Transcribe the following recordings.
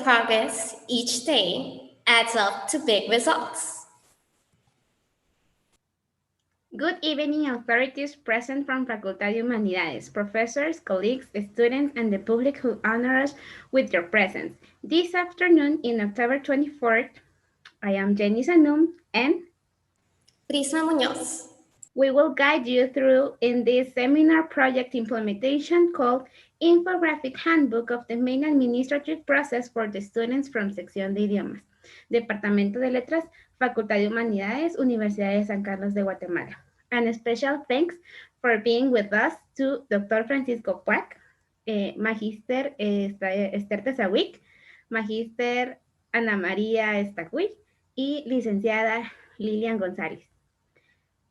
progress each day adds up to big results. Good evening, authorities present from Facultad de Humanidades, professors, colleagues, students, and the public who honor us with your presence. This afternoon, in October 24th, I am Jenny Sanum, and Prisma Muñoz. We will guide you through in this seminar project implementation called Infographic Handbook of the Main Administrative Process for the Students from Sección de Idiomas, Departamento de Letras, Facultad de Humanidades, Universidad de San Carlos de Guatemala. And a special thanks for being with us to Dr. Francisco Puac, Magister Esther Tezahuic, Magister Ana María Estacuy, y Licenciada Lilian González.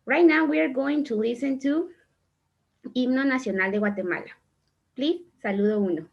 Right now, we are going to listen to Himno Nacional de Guatemala. Please, saludo uno.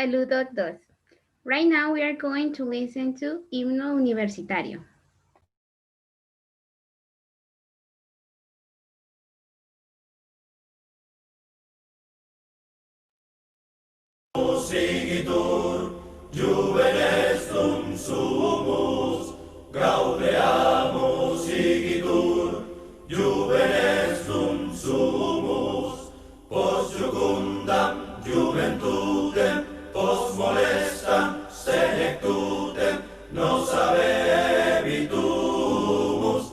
Saludos dos. Right now we are going to listen to Himno Universitario. Sigitur, juvenes dum sumus, gaudeamus sigitur, juvenes dum sumus, post jucundam juventutem, post molestam senectutem, nos habebitumus,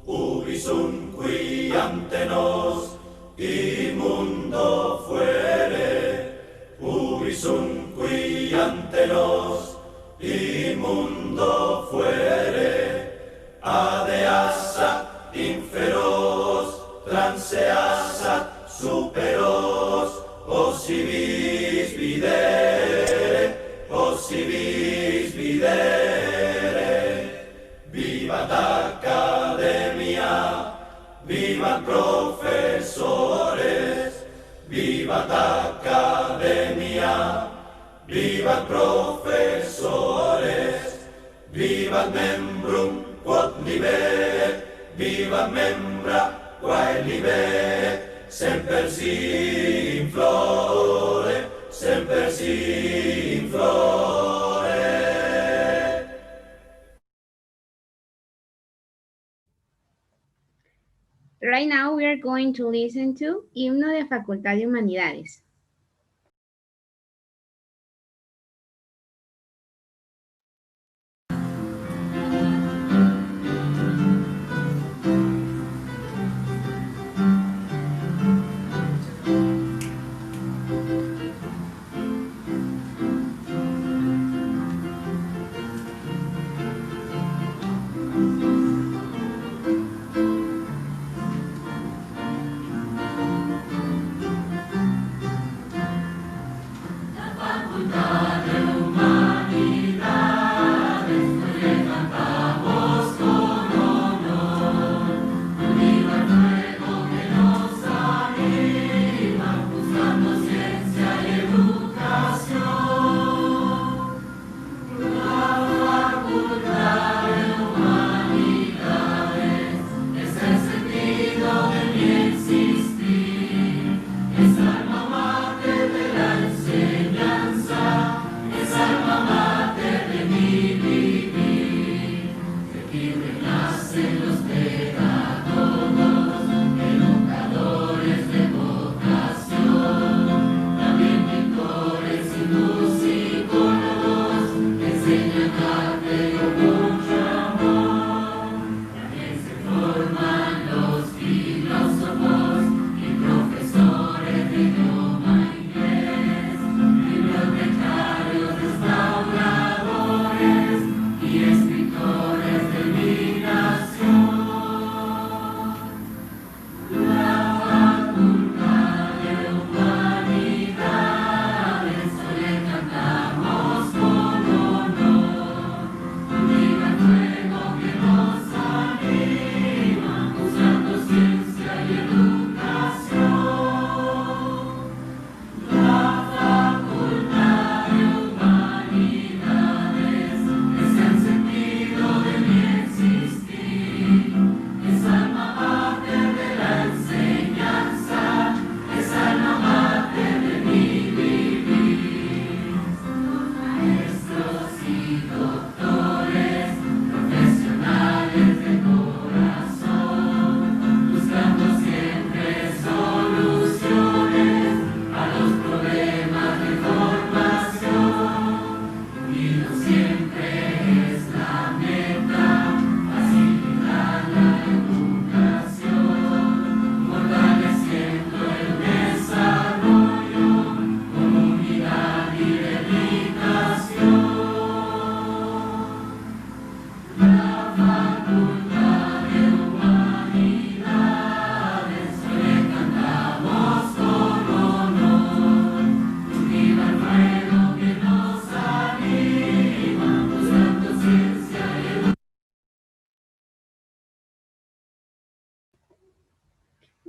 ubi sunt qui ante nos, inmundo fuere, ubi sunt qui ante nos, inmundo fuere, adeassa inferos, transeassa superos, possivis videre, vivat academia, vivat profesores, vivat academia, vivat profesores, vivat membrum quod libet, vivat membra quae libet, semper si in flore, semper si in flore. Right now we are going to listen to Himno de Facultad de Humanidades. Es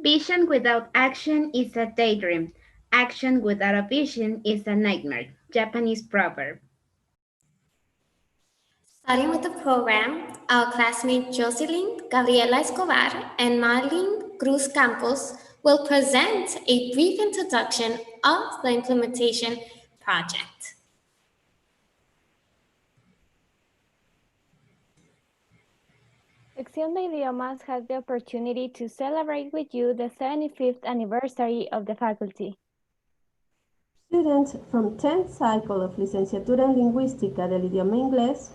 Vision without action is a daydream. Action without a vision is a nightmare. Japanese proverb. Starting with the program, our classmates Jocelyn, Gabriela Escobar, and Marlene Cruz Campos will present a brief introduction of the implementation project. Sección de Idiomas has the opportunity to celebrate with you the 75th anniversary of the faculty. Students from 10th cycle of Licenciatura en Lingüística del Idioma Inglés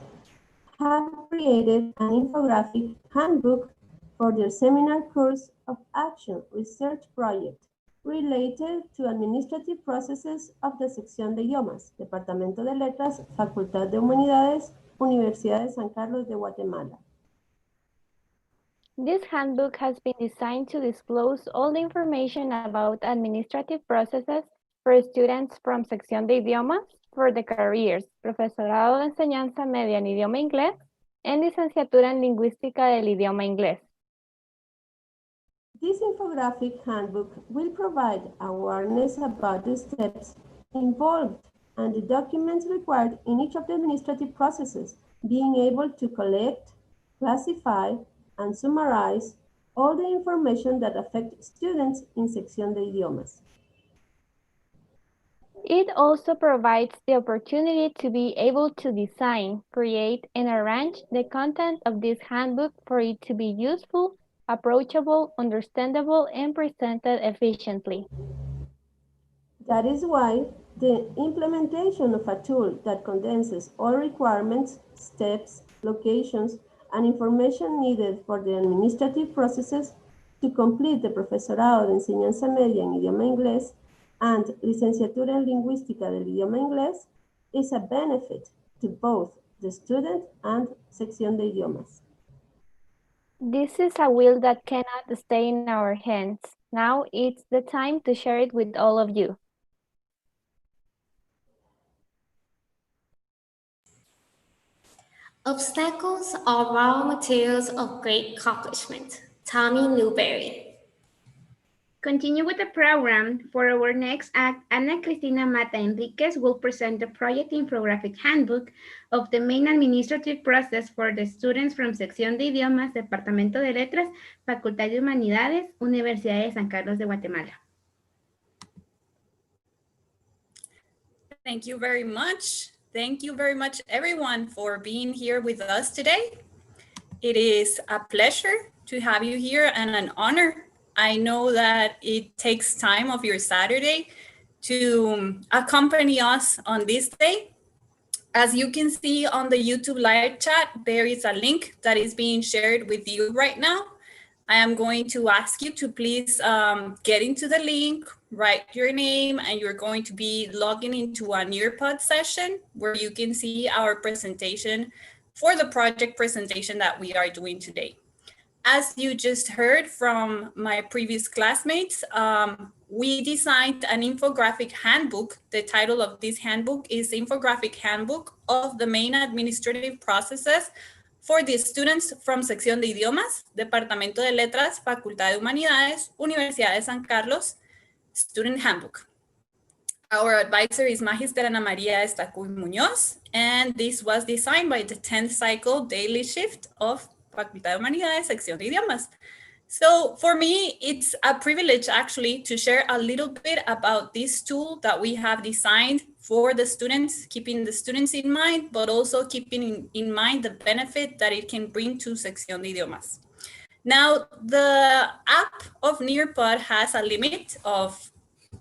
have created an infographic handbook for their seminar course of action research project related to administrative processes of the Sección de Idiomas, Departamento de Letras, Facultad de Humanidades, Universidad de San Carlos de Guatemala. This handbook has been designed to disclose all the information about administrative processes for students from Sección de Idiomas for the careers Profesorado de Enseñanza Media en Idioma Inglés and Licenciatura en Lingüística del Idioma Inglés. This infographic handbook will provide awareness about the steps involved and the documents required in each of the administrative processes, being able to collect, classify, and summarize all the information that affects students in Sección de Idiomas. It also provides the opportunity to be able to design, create, and arrange the content of this handbook for it to be useful, approachable, understandable, and presented efficiently. That is why the implementation of a tool that condenses all requirements, steps, locations, and information needed for the administrative processes to complete the Profesorado de Enseñanza Media en Idioma Inglés and Licenciatura en Lingüística del Idioma Inglés is a benefit to both the student and Sección de Idiomas. This is a wheel that cannot stay in our hands. Now it's the time to share it with all of you. Obstacles are raw materials of great accomplishment. Tommy Newberry. Continue with the program. For our next act, Ana Cristina Mata Enriquez will present the project infographic handbook of the main administrative process for the students from Sección de Idiomas, Departamento de Letras, Facultad de Humanidades, Universidad de San Carlos de Guatemala. Thank you very much. Thank you very much, everyone, for being here with us today. It is a pleasure to have you here and an honor. I know that it takes time of your Saturday to accompany us on this day. As you can see on the YouTube live chat, there is a link that is being shared with you right now. I am going to ask you to please get into the link, write your name, and you're going to be logging into a Nearpod session where you can see our presentation for the project presentation that we are doing today. As you just heard from my previous classmates, we designed an infographic handbook. The title of this handbook is Infographic Handbook of the Main Administrative Processes for the students from Sección de Idiomas, Departamento de Letras, Facultad de Humanidades, Universidad de San Carlos, Student Handbook. Our advisor is Magister Ana María Estacuy Muñoz, and this was designed by the 10th cycle daily shift of Facultad de Humanidades, Sección de Idiomas. So for me, it's a privilege actually to share a little bit about this tool that we have designed for the students, keeping the students in mind, but also keeping in mind the benefit that it can bring to Sección de Idiomas. Now, the app of Nearpod has a limit of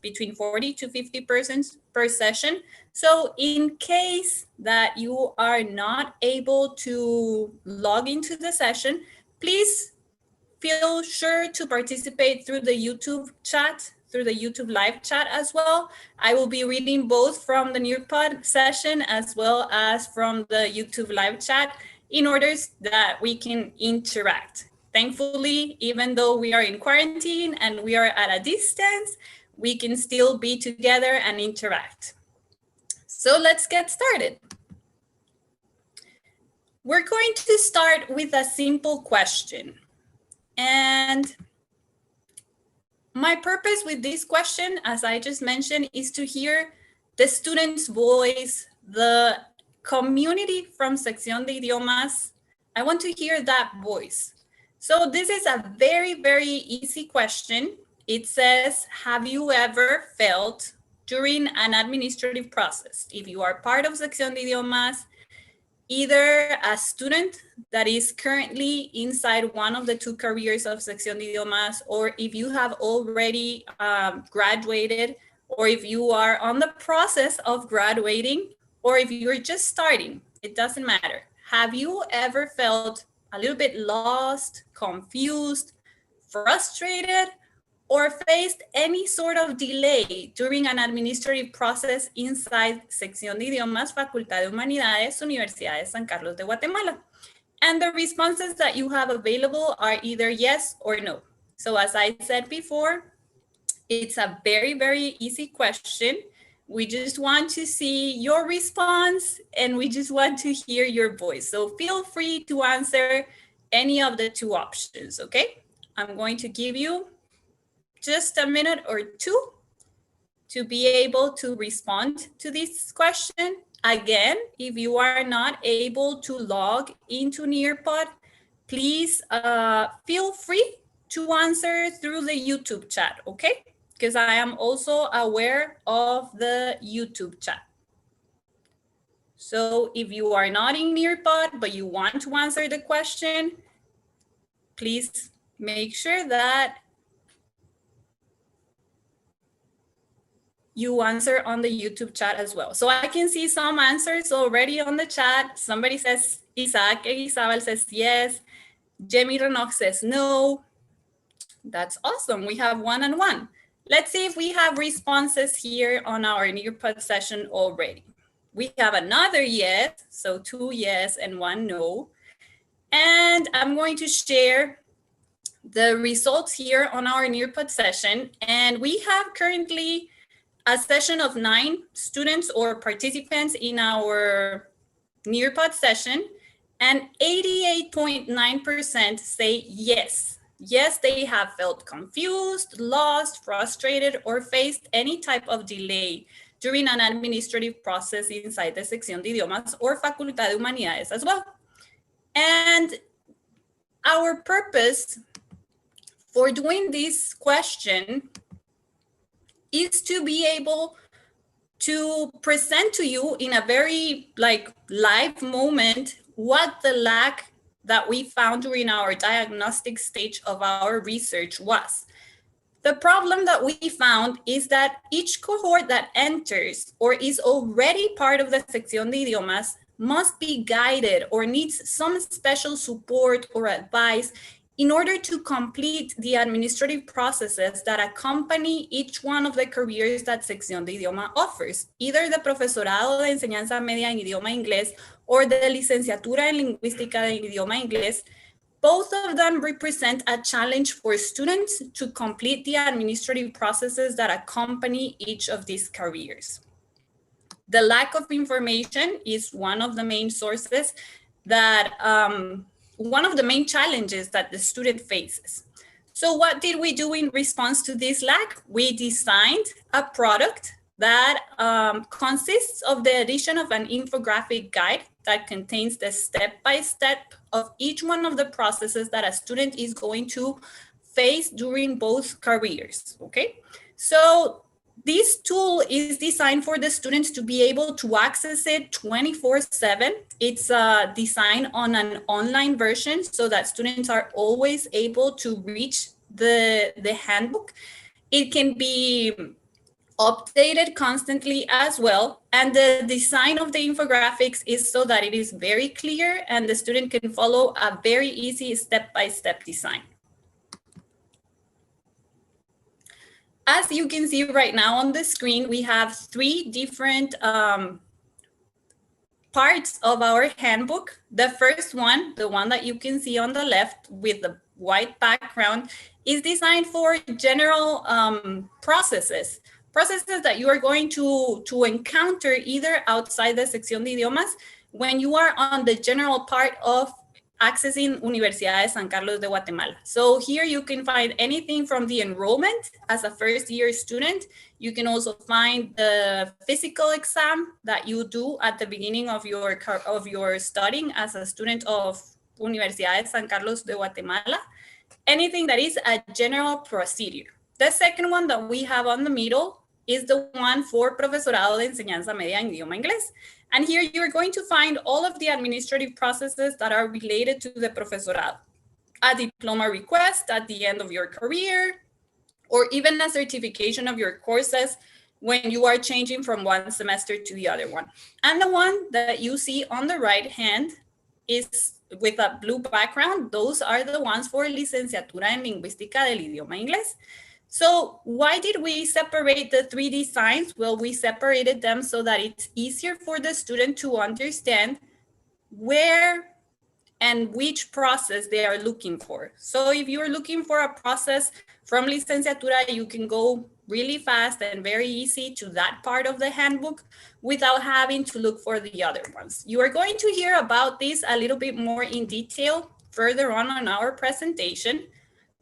between 40 to 50 persons per session. So in case that you are not able to log into the session, please feel sure to participate through the YouTube chat, through the YouTube live chat as well. I will be reading both from the Nearpod session as well as from the YouTube live chat in order that we can interact. Thankfully, even though we are in quarantine and we are at a distance, we can still be together and interact. So let's get started. We're going to start with a simple question. And my purpose with this question, as I just mentioned, is to hear the students' voice, the community from Sección de Idiomas. I want to hear that voice. So this is a very, very easy question. It says, have you ever felt during an administrative process, if you are part of Sección de Idiomas, either a student that is currently inside one of the two careers of Sección de Idiomas, or if you have already graduated, or if you are on the process of graduating, or if you're just starting, it doesn't matter. Have you ever felt a little bit lost, confused, frustrated, or faced any sort of delay during an administrative process inside Sección de Idiomas, Facultad de Humanidades, Universidad de San Carlos de Guatemala? And the responses that you have available are either yes or no. So as I said before, it's a very, very easy question. We just want to see your response and we just want to hear your voice. So feel free to answer any of the two options, okay? I'm going to give you just a minute or two to be able to respond to this question. Again, if you are not able to log into Nearpod, please feel free to answer through the YouTube chat, okay? Because I am also aware of the YouTube chat. So if you are not in Nearpod, but you want to answer the question, please make sure that you answer on the YouTube chat as well. So I can see some answers already on the chat. Somebody says, Isaac Isabel says yes. Jemmy Renok says no. That's awesome. We have 1 and 1. Let's see if we have responses here on our Nearpod session already. We have another yes, so 2 yes and 1 no. And I'm going to share the results here on our Nearpod session. And we have currently a session of 9 students or participants in our Nearpod session, and 88.9% say yes. Yes, they have felt confused, lost, frustrated, or faced any type of delay during an administrative process inside the Sección de Idiomas or Facultad de Humanidades as well. And our purpose for doing this question is to be able to present to you in a very live moment what the lack that we found during our diagnostic stage of our research was. The problem that we found is that each cohort that enters or is already part of the Sección de Idiomas must be guided or needs some special support or advice in order to complete the administrative processes that accompany each one of the careers that Sección de Idioma offers, either the Profesorado de Enseñanza Media en Idioma Inglés or the Licenciatura en Lingüística de Idioma Inglés. Both of them represent a challenge for students to complete the administrative processes that accompany each of these careers. The lack of information is one of the main sources that one of the main challenges that the student faces. So what did we do in response to this lack? We designed a product that consists of the addition of an infographic guide that contains the step-by-step of each one of the processes that a student is going to face during both careers, okay? So this tool is designed for the students to be able to access it 24/7. It's designed on an online version so that students are always able to reach the handbook. It can be updated constantly as well. And the design of the infographics is so that it is very clear and the student can follow a very easy step-by-step design. As you can see right now on the screen, we have 3 different parts of our handbook. The first one, the one that you can see on the left with the white background, is designed for general processes that you are going to encounter either outside the Sección de Idiomas when you are on the general part of accessing Universidad de San Carlos de Guatemala. So here you can find anything from the enrollment as a first year student. You can also find the physical exam that you do at the beginning of your studying as a student of Universidad de San Carlos de Guatemala. Anything that is a general procedure. The second one that we have on the middle is the one for Profesorado de Enseñanza Media en Idioma Inglés. And here you're going to find all of the administrative processes that are related to the profesorado. A diploma request at the end of your career, or even a certification of your courses when you are changing from one semester to the other one. And the one that you see on the right hand is with a blue background. Those are the ones for Licenciatura en Lingüística del Idioma Inglés. So why did we separate the 3 designs? Well, we separated them so that it's easier for the student to understand where and which process they are looking for. So if you're looking for a process from Licenciatura, you can go really fast and very easy to that part of the handbook without having to look for the other ones. You are going to hear about this a little bit more in detail further on our presentation.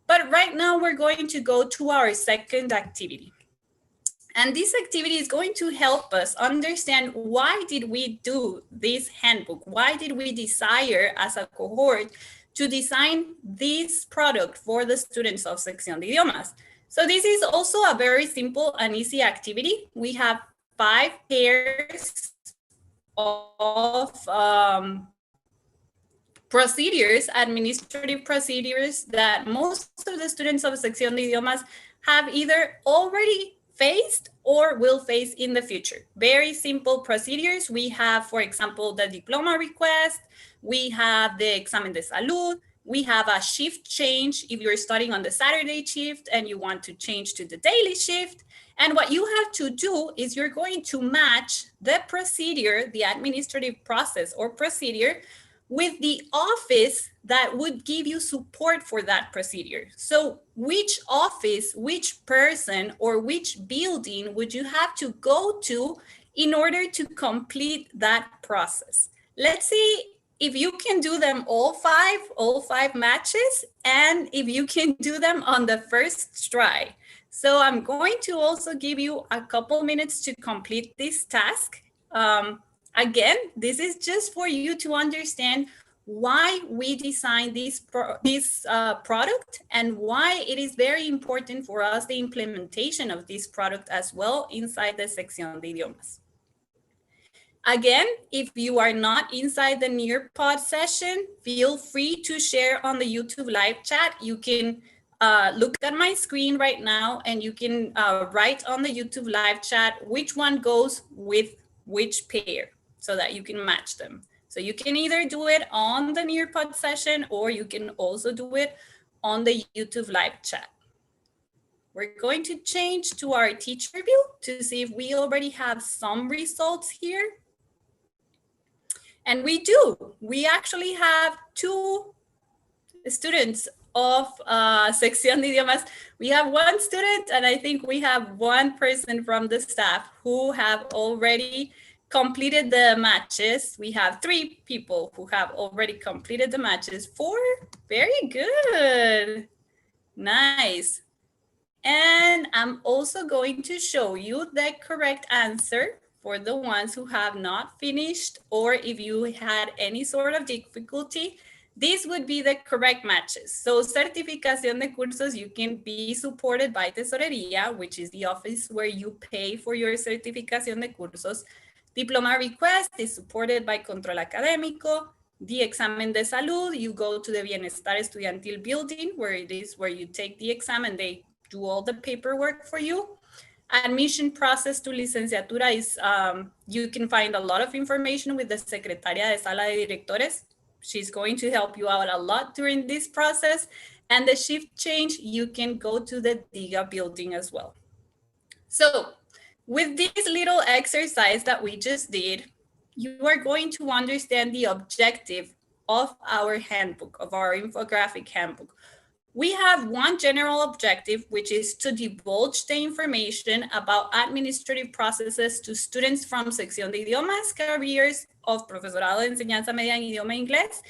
But right now we're going to go to our second activity. And this activity is going to help us understand why did we do this handbook? Why did we desire as a cohort to design this product for the students of Sección de Idiomas? So this is also a very simple and easy activity. We have 5 pairs of procedures, administrative procedures that most of the students of Sección de Idiomas have either already faced or will face in the future. Very simple procedures. We have, for example, the diploma request. We have the examen de salud. We have a shift change if you're studying on the Saturday shift and you want to change to the daily shift. And what you have to do is you're going to match the procedure, the administrative process or procedure, with the office that would give you support for that procedure. So which office, which person, or which building would you have to go to in order to complete that process? Let's see if you can do them all five matches, and if you can do them on the first try. So I'm going to also give you a couple minutes to complete this task. Again, this is just for you to understand why we designed this product and why it is very important for us, the implementation of this product as well inside the Sección de Idiomas. Again, if you are not inside the Nearpod session, feel free to share on the YouTube live chat. You can look at my screen right now and you can write on the YouTube live chat which one goes with which pair so that you can match them. So you can either do it on the Nearpod session or you can also do it on the YouTube live chat. We're going to change to our teacher view to see if we already have some results here. And we do. We actually have 2 students of Sección de Idiomas. We have 1 student and I think we have 1 person from the staff who have already completed the matches. We have 3 people who have already completed the matches. 4, very good. Nice. And I'm also going to show you the correct answer for the ones who have not finished, or if you had any sort of difficulty, these would be the correct matches. So certificación de cursos, you can be supported by Tesorería, which is the office where you pay for your certificación de cursos. Diploma request is supported by Control Académico. The examen de salud, you go to the Bienestar Estudiantil building, where it is where you take the exam and they do all the paperwork for you. Admission process to licenciatura is, you can find a lot of information with the Secretaria de Sala de Directores. She's going to help you out a lot during this process. And the shift change, you can go to the DIGA building as well. So with this little exercise that we just did, you are going to understand the objective of our handbook, of our infographic handbook. We have one general objective, which is to divulge the information about administrative processes to students from Sección de Idiomas, careers of Profesorado de Enseñanza Media en Idioma Inglés,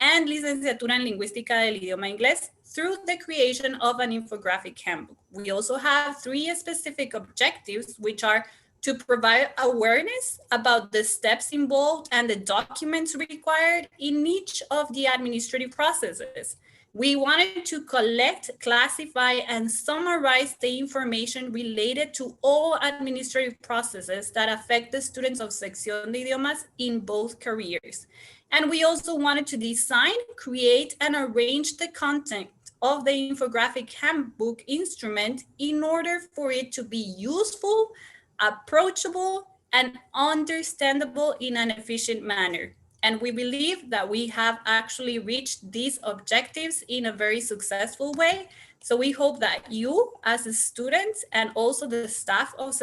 and Licenciatura en Lingüística del Idioma Inglés through the creation of an infographic handbook. We also have 3 specific objectives, which are to provide awareness about the steps involved and the documents required in each of the administrative processes. We wanted to collect, classify, and summarize the information related to all administrative processes that affect the students of Sección de Idiomas in both careers. And we also wanted to design, create, and arrange the content of the infographic handbook instrument in order for it to be useful, approachable, and understandable in an efficient manner. And we believe that we have actually reached these objectives in a very successful way. So we hope that you as students and also the staff of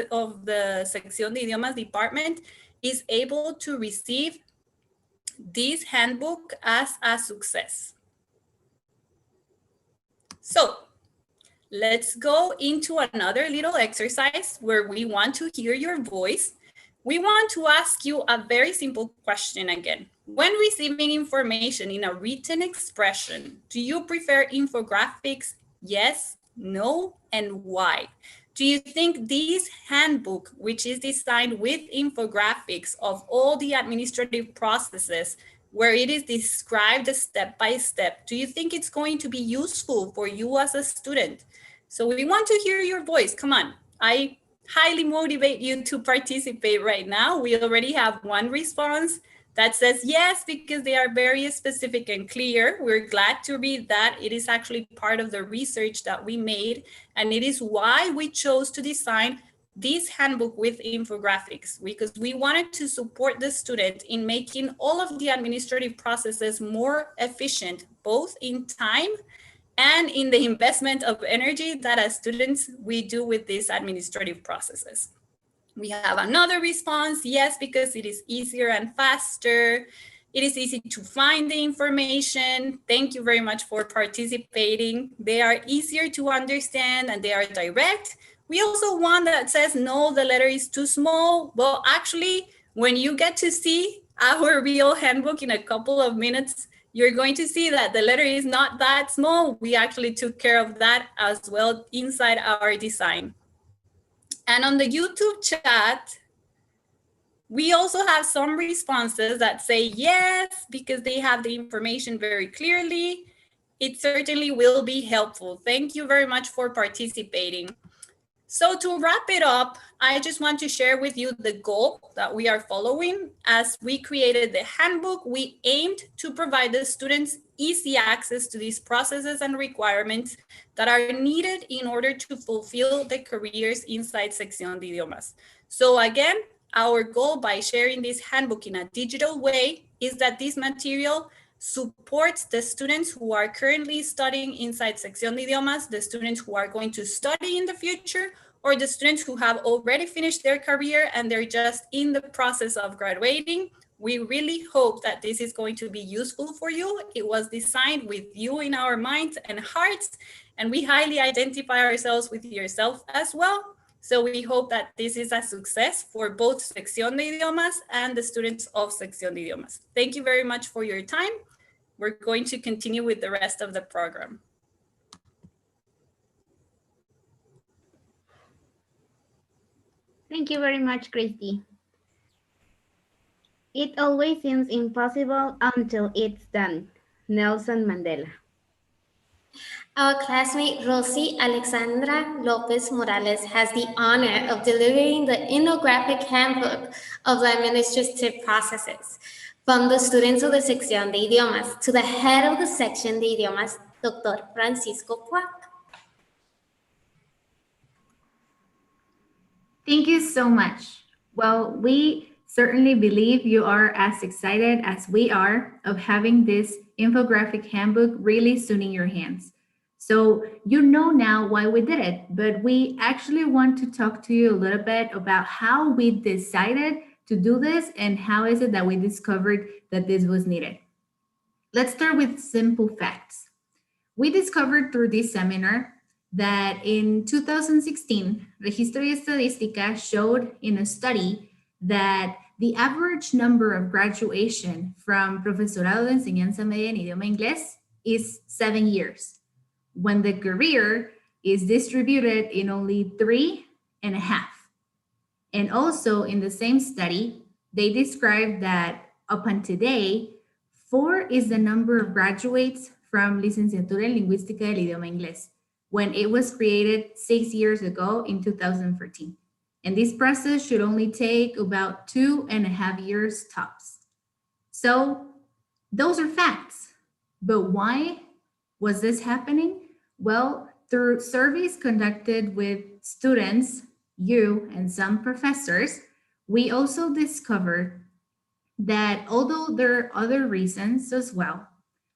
the Sección de Idiomas department is able to receive this handbook as a success. So let's go into another little exercise where we want to hear your voice. We want to ask you a very simple question again. When receiving information in a written expression, do you prefer infographics? Yes, no, and why? Do you think this handbook, which is designed with infographics of all the administrative processes, where it is described step by step, do you think it's going to be useful for you as a student? So we want to hear your voice. Come on. I highly motivate you to participate right now. We already have one response that says yes, because they are very specific and clear. We're glad to read that. It is actually part of the research that we made, and it is why we chose to design this handbook with infographics, because we wanted to support the student in making all of the administrative processes more efficient, both in time and in the investment of energy that as students we do with these administrative processes. We have another response, yes, because it is easier and faster. It is easy to find the information. Thank you very much for participating. They are easier to understand and they are direct. We also one that says, no, the letter is too small. Well, actually, when you get to see our real handbook in a couple of minutes, you're going to see that the letter is not that small. We actually took care of that as well inside our design. And on the YouTube chat, we also have some responses that say yes, because they have the information very clearly. It certainly will be helpful. Thank you very much for participating. So to wrap it up, I just want to share with you the goal that we are following. As we created the handbook, we aimed to provide the students easy access to these processes and requirements that are needed in order to fulfill the careers inside Sección de Idiomas. So again, our goal by sharing this handbook in a digital way is that this material supports the students who are currently studying inside Sección de Idiomas, the students who are going to study in the future, or the students who have already finished their career and they're just in the process of graduating. We really hope that this is going to be useful for you. It was designed with you in our minds and hearts, and we highly identify ourselves with yourself as well. So we hope that this is a success for both Sección de Idiomas and the students of Sección de Idiomas. Thank you very much for your time. We're going to continue with the rest of the program. Thank you very much, Christy. It always seems impossible until it's done. Nelson Mandela. Our classmate Rosie Alexandra Lopez Morales has the honor of delivering the Infographic handbook of the administrative processes from the students of the Sección de Idiomas to the head of the Section de Idiomas, Dr. Francisco Puac. Thank you so much. Well, we certainly believe you are as excited as we are of having this infographic handbook really soon in your hands. So you know now why we did it, but we actually want to talk to you a little bit about how we decided to do this and how is it that we discovered that this was needed. Let's start with simple facts. We discovered through this seminar that in 2016, Registro y Estadística showed in a study that the average number of graduation from Profesorado de Enseñanza Media en Idioma Inglés is 7 years, when the career is distributed in only 3.5. And also in the same study, they described that up until today, 4 is the number of graduates from Licenciatura en Lingüística del Idioma Inglés, when it was created 6 years ago in 2014. And this process should only take about 2.5 years tops. So those are facts. But why was this happening? Well, through surveys conducted with students, you and some professors, we also discovered that although there are other reasons as well,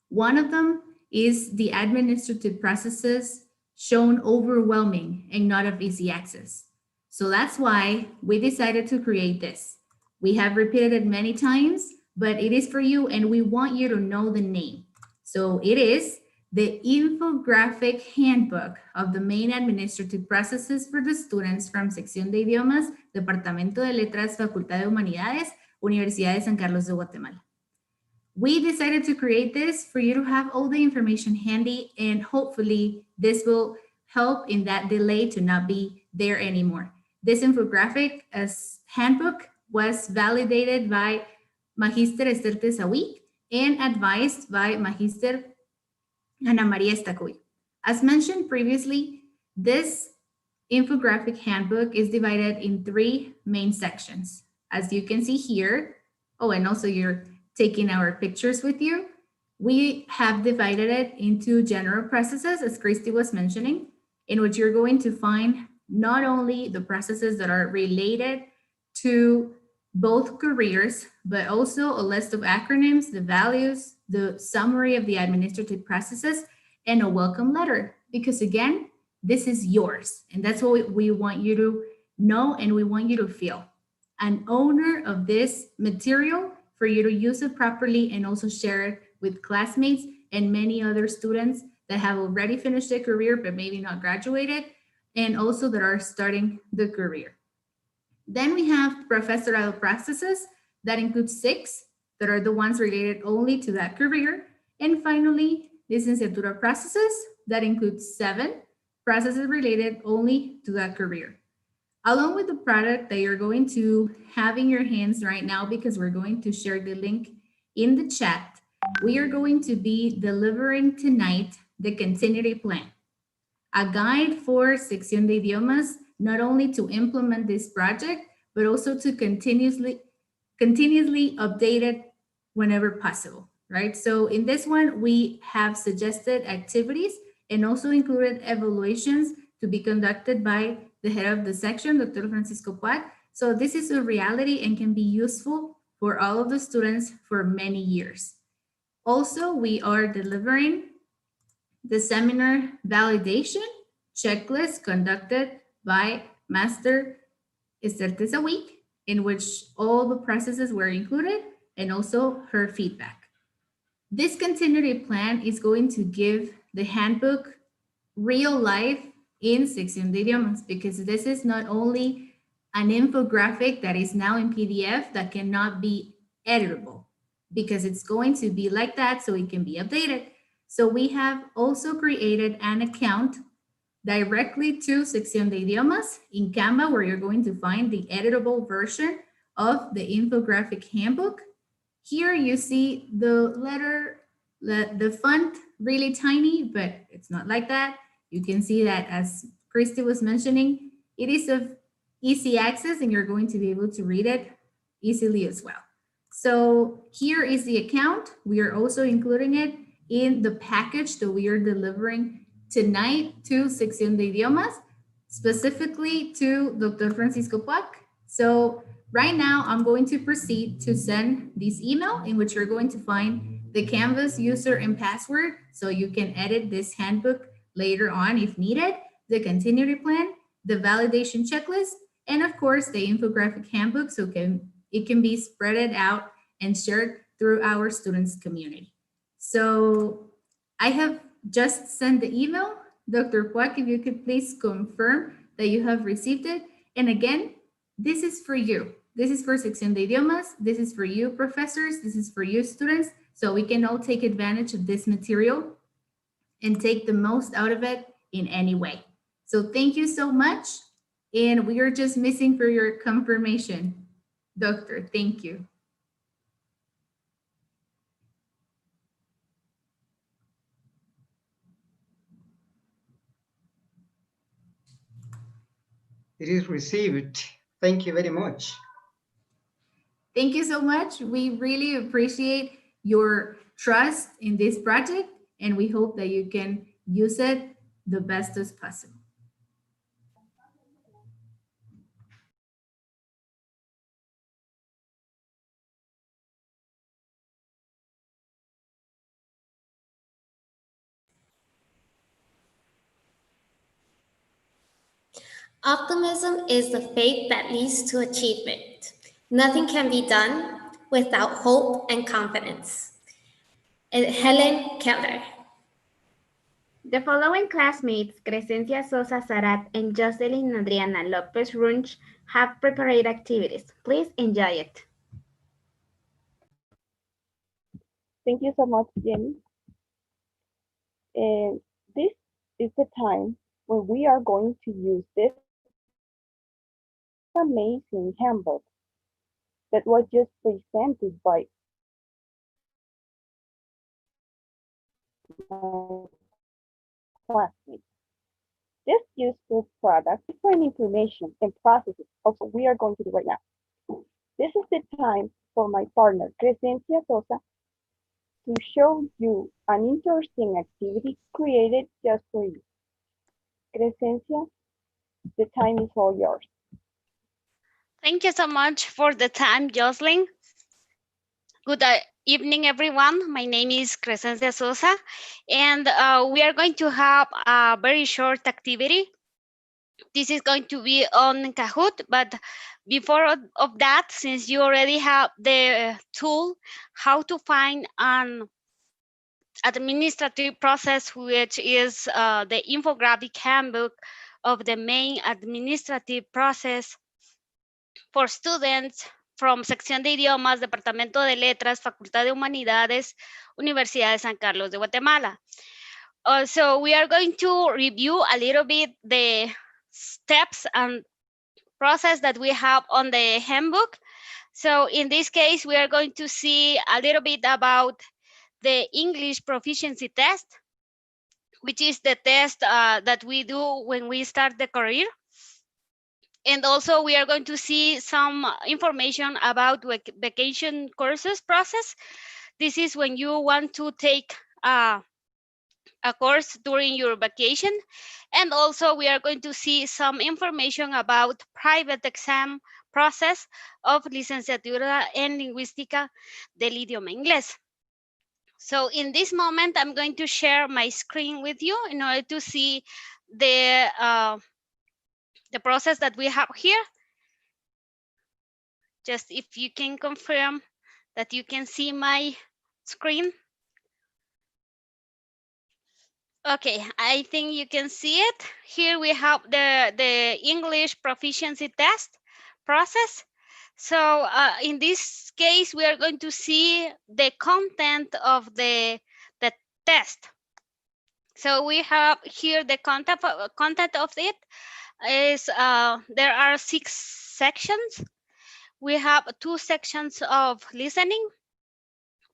one of them is the administrative processes shown overwhelming and not of easy access. So that's why we decided to create this. We have repeated it many times, but it is for you and we want you to know the name. So it is the Infographic Handbook of the main administrative processes for the students from Sección de Idiomas, Departamento de Letras, Facultad de Humanidades, Universidad de San Carlos de Guatemala. We decided to create this for you to have all the information handy, and hopefully this will help in that delay to not be there anymore. This infographic as handbook was validated by Magister Esther Tesawi and advised by Magister Ana Maria Estacoy. As mentioned previously, this infographic handbook is divided in 3 main sections. As you can see here, oh, and also you're taking our pictures with you, we have divided it into general processes, as Christy was mentioning, in which you're going to find not only the processes that are related to both careers, but also a list of acronyms, the values, the summary of the administrative processes, and a welcome letter. Because again, this is yours. And that's what we want you to know and we want you to feel. An owner of this material for you to use it properly and also share it with classmates and many other students that have already finished their career but maybe not graduated, and also that are starting the career. Then we have professoral processes that include 6 that are the ones related only to that career. And finally, licenciatura processes that include 7 processes related only to that career. Along with the product that you're going to have in your hands right now, because we're going to share the link in the chat, we are going to be delivering tonight the continuity plan, a guide for Sección de Idiomas, not only to implement this project, but also to continuously update it whenever possible, right? So in this one, we have suggested activities and also included evaluations to be conducted by the head of the section, Dr. Francisco Puat. So this is a reality and can be useful for all of the students for many years. Also, we are delivering the seminar validation checklist conducted by Master Esther Tesawi, in which all the processes were included and also her feedback. This continuity plan is going to give the handbook real life in Sección de Idiomas, because this is not only an infographic that is now in PDF that cannot be editable, because it's going to be like that so it can be updated. So we have also created an account directly to Sección de Idiomas in Canva, where you're going to find the editable version of the infographic handbook. Here you see the letter, the font really tiny, but it's not like that. You can see that, as Christy was mentioning, it is of easy access and you're going to be able to read it easily as well. So here is the account. We are also including it in the package that we are delivering tonight to Sección de Idiomas, specifically to Dr. Francisco Puat. So right now I'm going to proceed to send this email in which you're going to find the Canvas user and password so you can edit this handbook later on if needed, the continuity plan, the validation checklist, and of course the infographic handbook so it can be spread out and shared through our students community. So I have just sent the email. Dr. Puak, if you could please confirm that you have received it. And again, this is for you. This is for Sección de Idiomas. This is for you, professors. This is for you, students. So we can all take advantage of this material and take the most out of it in any way. So thank you so much. And we are just missing for your confirmation. Doctor, thank you. It is received. Thank you very much. Thank you so much. We really appreciate your trust in this project, and we hope that you can use it the best as possible. Optimism is the faith that leads to achievement. Nothing can be done without hope and confidence. Helen Keller. The following classmates, Crescencia Sosa Sarat and Jocelyn Adriana Lopez Runch, have prepared activities. Please enjoy it. Thank you so much, Jenny. And this is the time when we are going to use this amazing handbook that was just presented by my classmates. This useful product is for information and processes of what we are going to do right now. This is the time for my partner, Crescencia Sosa, to show you an interesting activity created just for you. Crescencia, the time is all yours. Thank you so much for the time, Jocelyn. Good evening, everyone. My name is Crescencia Sosa, and we are going to have a very short activity. This is going to be on Kahoot, but before of that, since you already have the tool, how to find an administrative process, which is the infographic handbook of the main administrative process for students from Sección de Idiomas, Departamento de Letras, Facultad de Humanidades, Universidad de San Carlos de Guatemala. So we are going to review a little bit the steps and process that we have on the handbook. So in this case, we are going to see a little bit about the English proficiency test, which is the test that we do when we start the career. And also we are going to see some information about vacation courses process. This is when you want to take a course during your vacation. And also we are going to see some information about private exam process of Licenciatura en Lingüística del Idioma Inglés. So in this moment, I'm going to share my screen with you in order to see the process that we have here. Just if you can confirm that you can see my screen. Okay, I think you can see it. Here we have the English proficiency test process. So in this case, we are going to see the content of the test. So we have here the content of it is there are 6 sections. We have 2 sections of listening.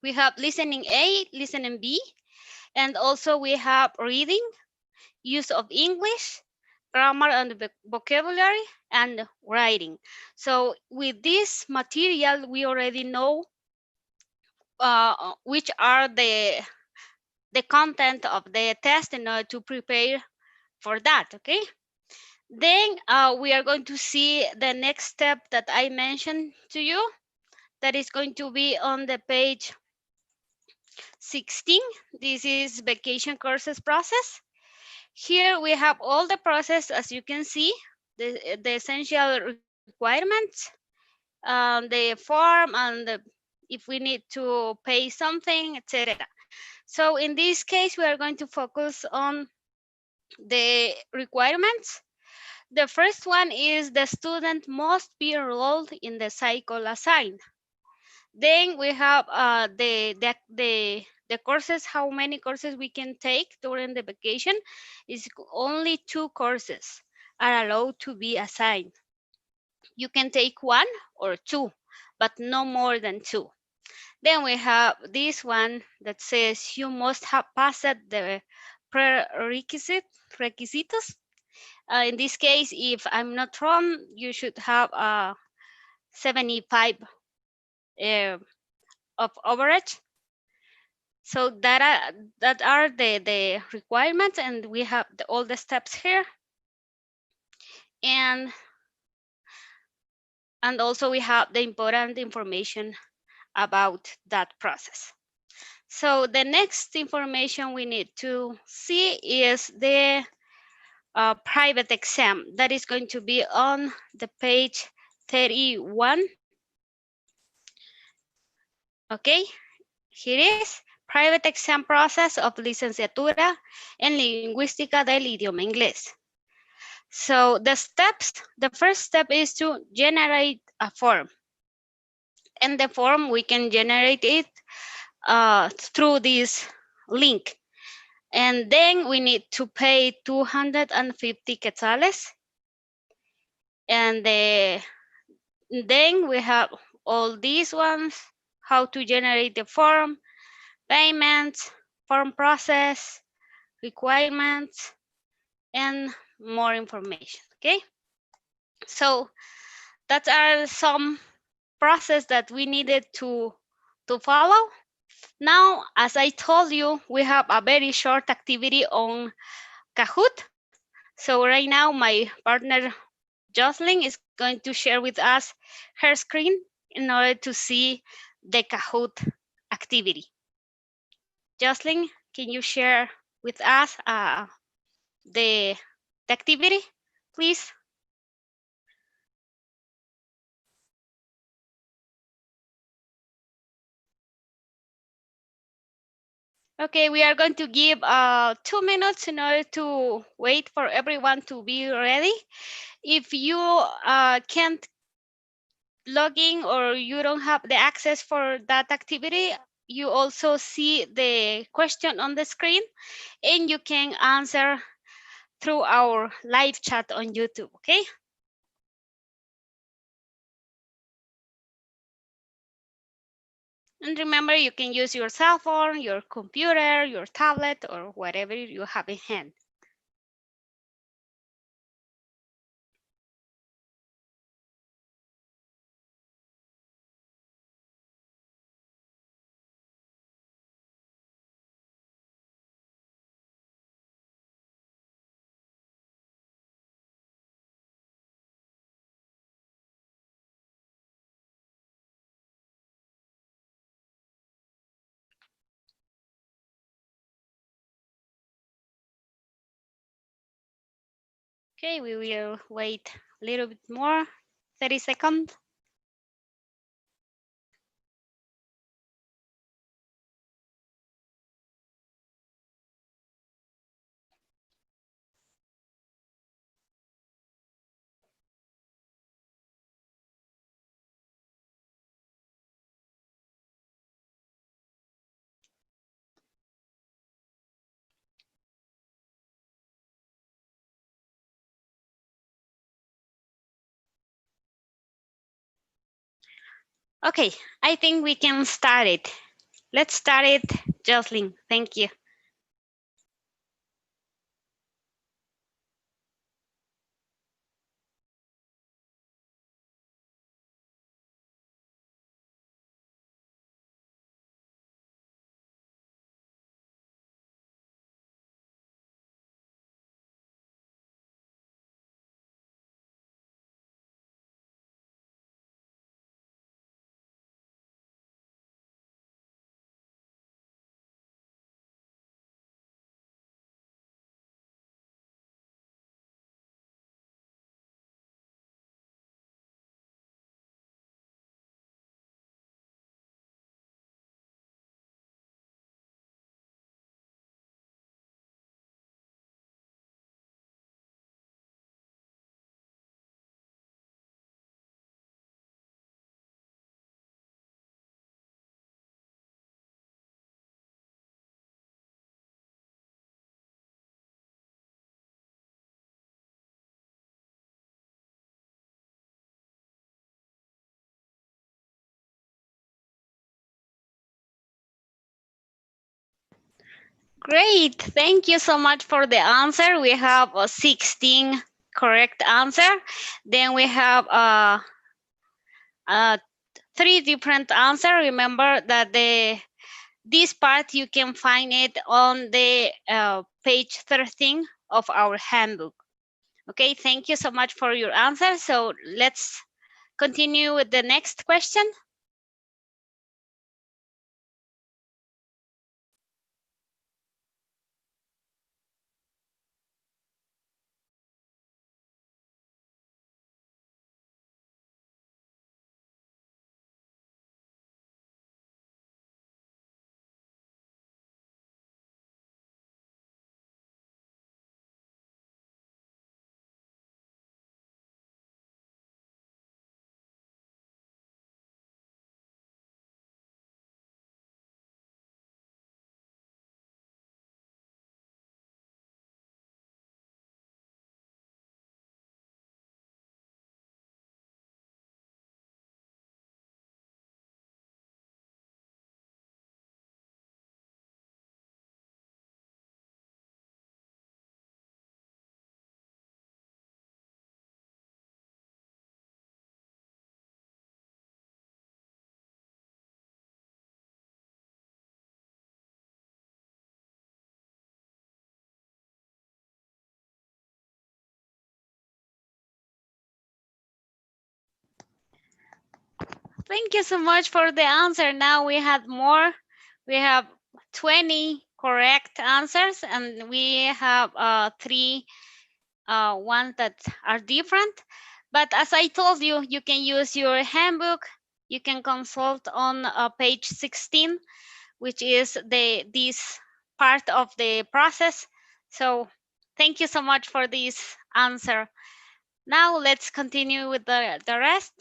We have listening A, listening B, and also we have reading, use of English, grammar and vocabulary, and writing. So with this material, we already know which are the content of the test in order to prepare for that, okay? Then we are going to see the next step that I mentioned to you. That is going to be on the page 16. This is vacation courses process. Here we have all the process, as you can see, the essential requirements, the form, and if we need to pay something, etc. So in this case, we are going to focus on the requirements. The first one is the student must be enrolled in the cycle assigned. Then we have the courses, how many courses we can take during the vacation is only 2 courses are allowed to be assigned. You can take 1 or 2, but no more than 2. Then we have this one that says you must have passed the requisitos. In this case, if I'm not wrong, you should have 75 of average. So that are the requirements, and we have all the steps here. And also we have the important information about that process. So the next information we need to see is the private exam that is going to be on the page 31. Okay, here is private exam process of licenciatura en lingüística del idioma inglés. So the steps, the first step is to generate a form. And the form, we can generate it through this link. And then we need to pay 250 quetzales. And then we have all these ones, how to generate the form, payments, form process, requirements, and more information, okay? So that are some process that we needed to follow. Now, as I told you, we have a very short activity on Kahoot. So right now, my partner Jocelyn is going to share with us her screen in order to see the Kahoot activity. Jocelyn, can you share with us the activity, please? Okay, we are going to give 2 minutes in order to wait for everyone to be ready. If you can't log in or you don't have the access for that activity, you also see the question on the screen and you can answer through our live chat on YouTube, okay? And remember, you can use your cell phone, your computer, your tablet, or whatever you have in hand. Okay, we will wait a little bit more, 30 seconds. Okay, I think we can start it. Let's start it, Jocelyn. Thank you. Great. Thank you so much for the answer. We have 16 correct answer. Then we have 3 different answer. Remember that this part you can find it on the page 13 of our handbook. Okay, thank you so much for your answer. So let's continue with the next question. Thank you so much for the answer. Now we have more. We have 20 correct answers, and we have 3 ones that are different. But as I told you, you can use your handbook. You can consult on page 16, which is this part of the process. So thank you so much for this answer. Now let's continue with the rest.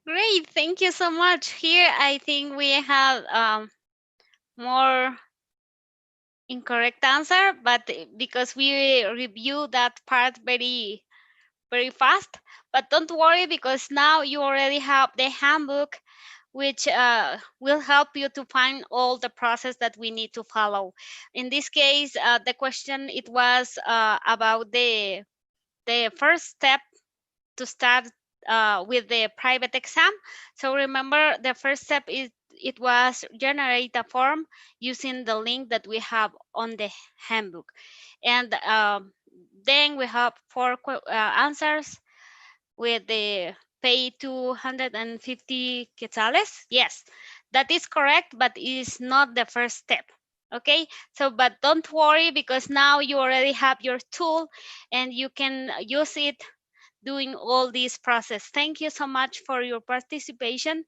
Great, thank you so much. Here, I think we have more incorrect answer, but because we review that part very fast. But don't worry, because now you already have the handbook, which will help you to find all the process that we need to follow. In this case, the question it was about the first step to start with the private exam. So remember, the first step is it was generate a form using the link that we have on the handbook, and then we have 4 answers with the pay 250 quetzales. Yes, that is correct, but it is not the first step. Okay, so but don't worry, because now you already have your tool and you can use it doing all this process. Thank you so much for your participation.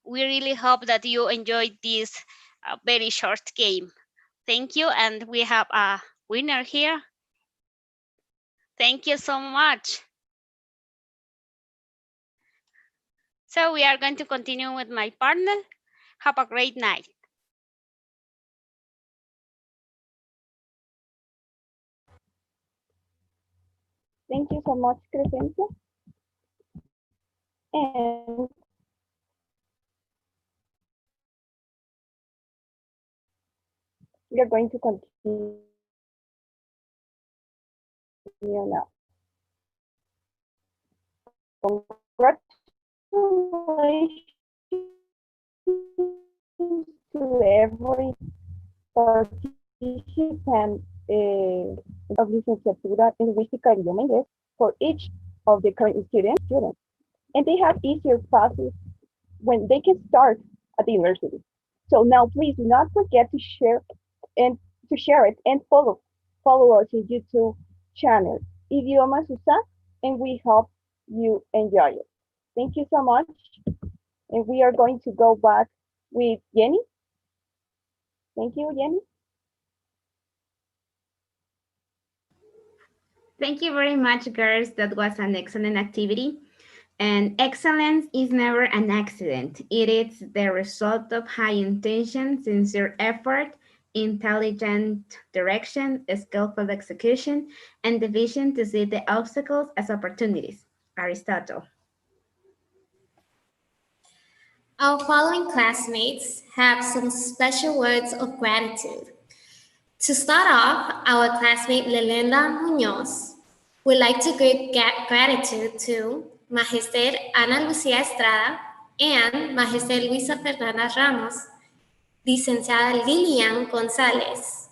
We really hope that you enjoyed this very short game. Thank you, and we have a winner here. Thank you so much. So we are going to continue with my partner. Have a great night. Thank you so much, Crescencia. And We are going to continue now. Congratulations to every participant of Licenciatura en Lingüística y Idioma Inglés for each of the current students. And they have easier process when they can start at the university. So now please do not forget to share it and follow us in YouTube channel Idiomas USA, and we hope you enjoy it. Thank you so much. And we are going to go back with Jenny. Thank you, Jenny. Thank you very much, girls. That was an excellent activity. And excellence is never an accident. It is the result of high intention, sincere effort, intelligent direction, skillful execution, and the vision to see the obstacles as opportunities. Aristotle. Our following classmates have some special words of gratitude. To start off, our classmate Lelinda Muñoz would like to give gratitude to Magister Ana Lucía Estrada and Magister Luisa Fernanda Ramos, Licenciada Lilian González.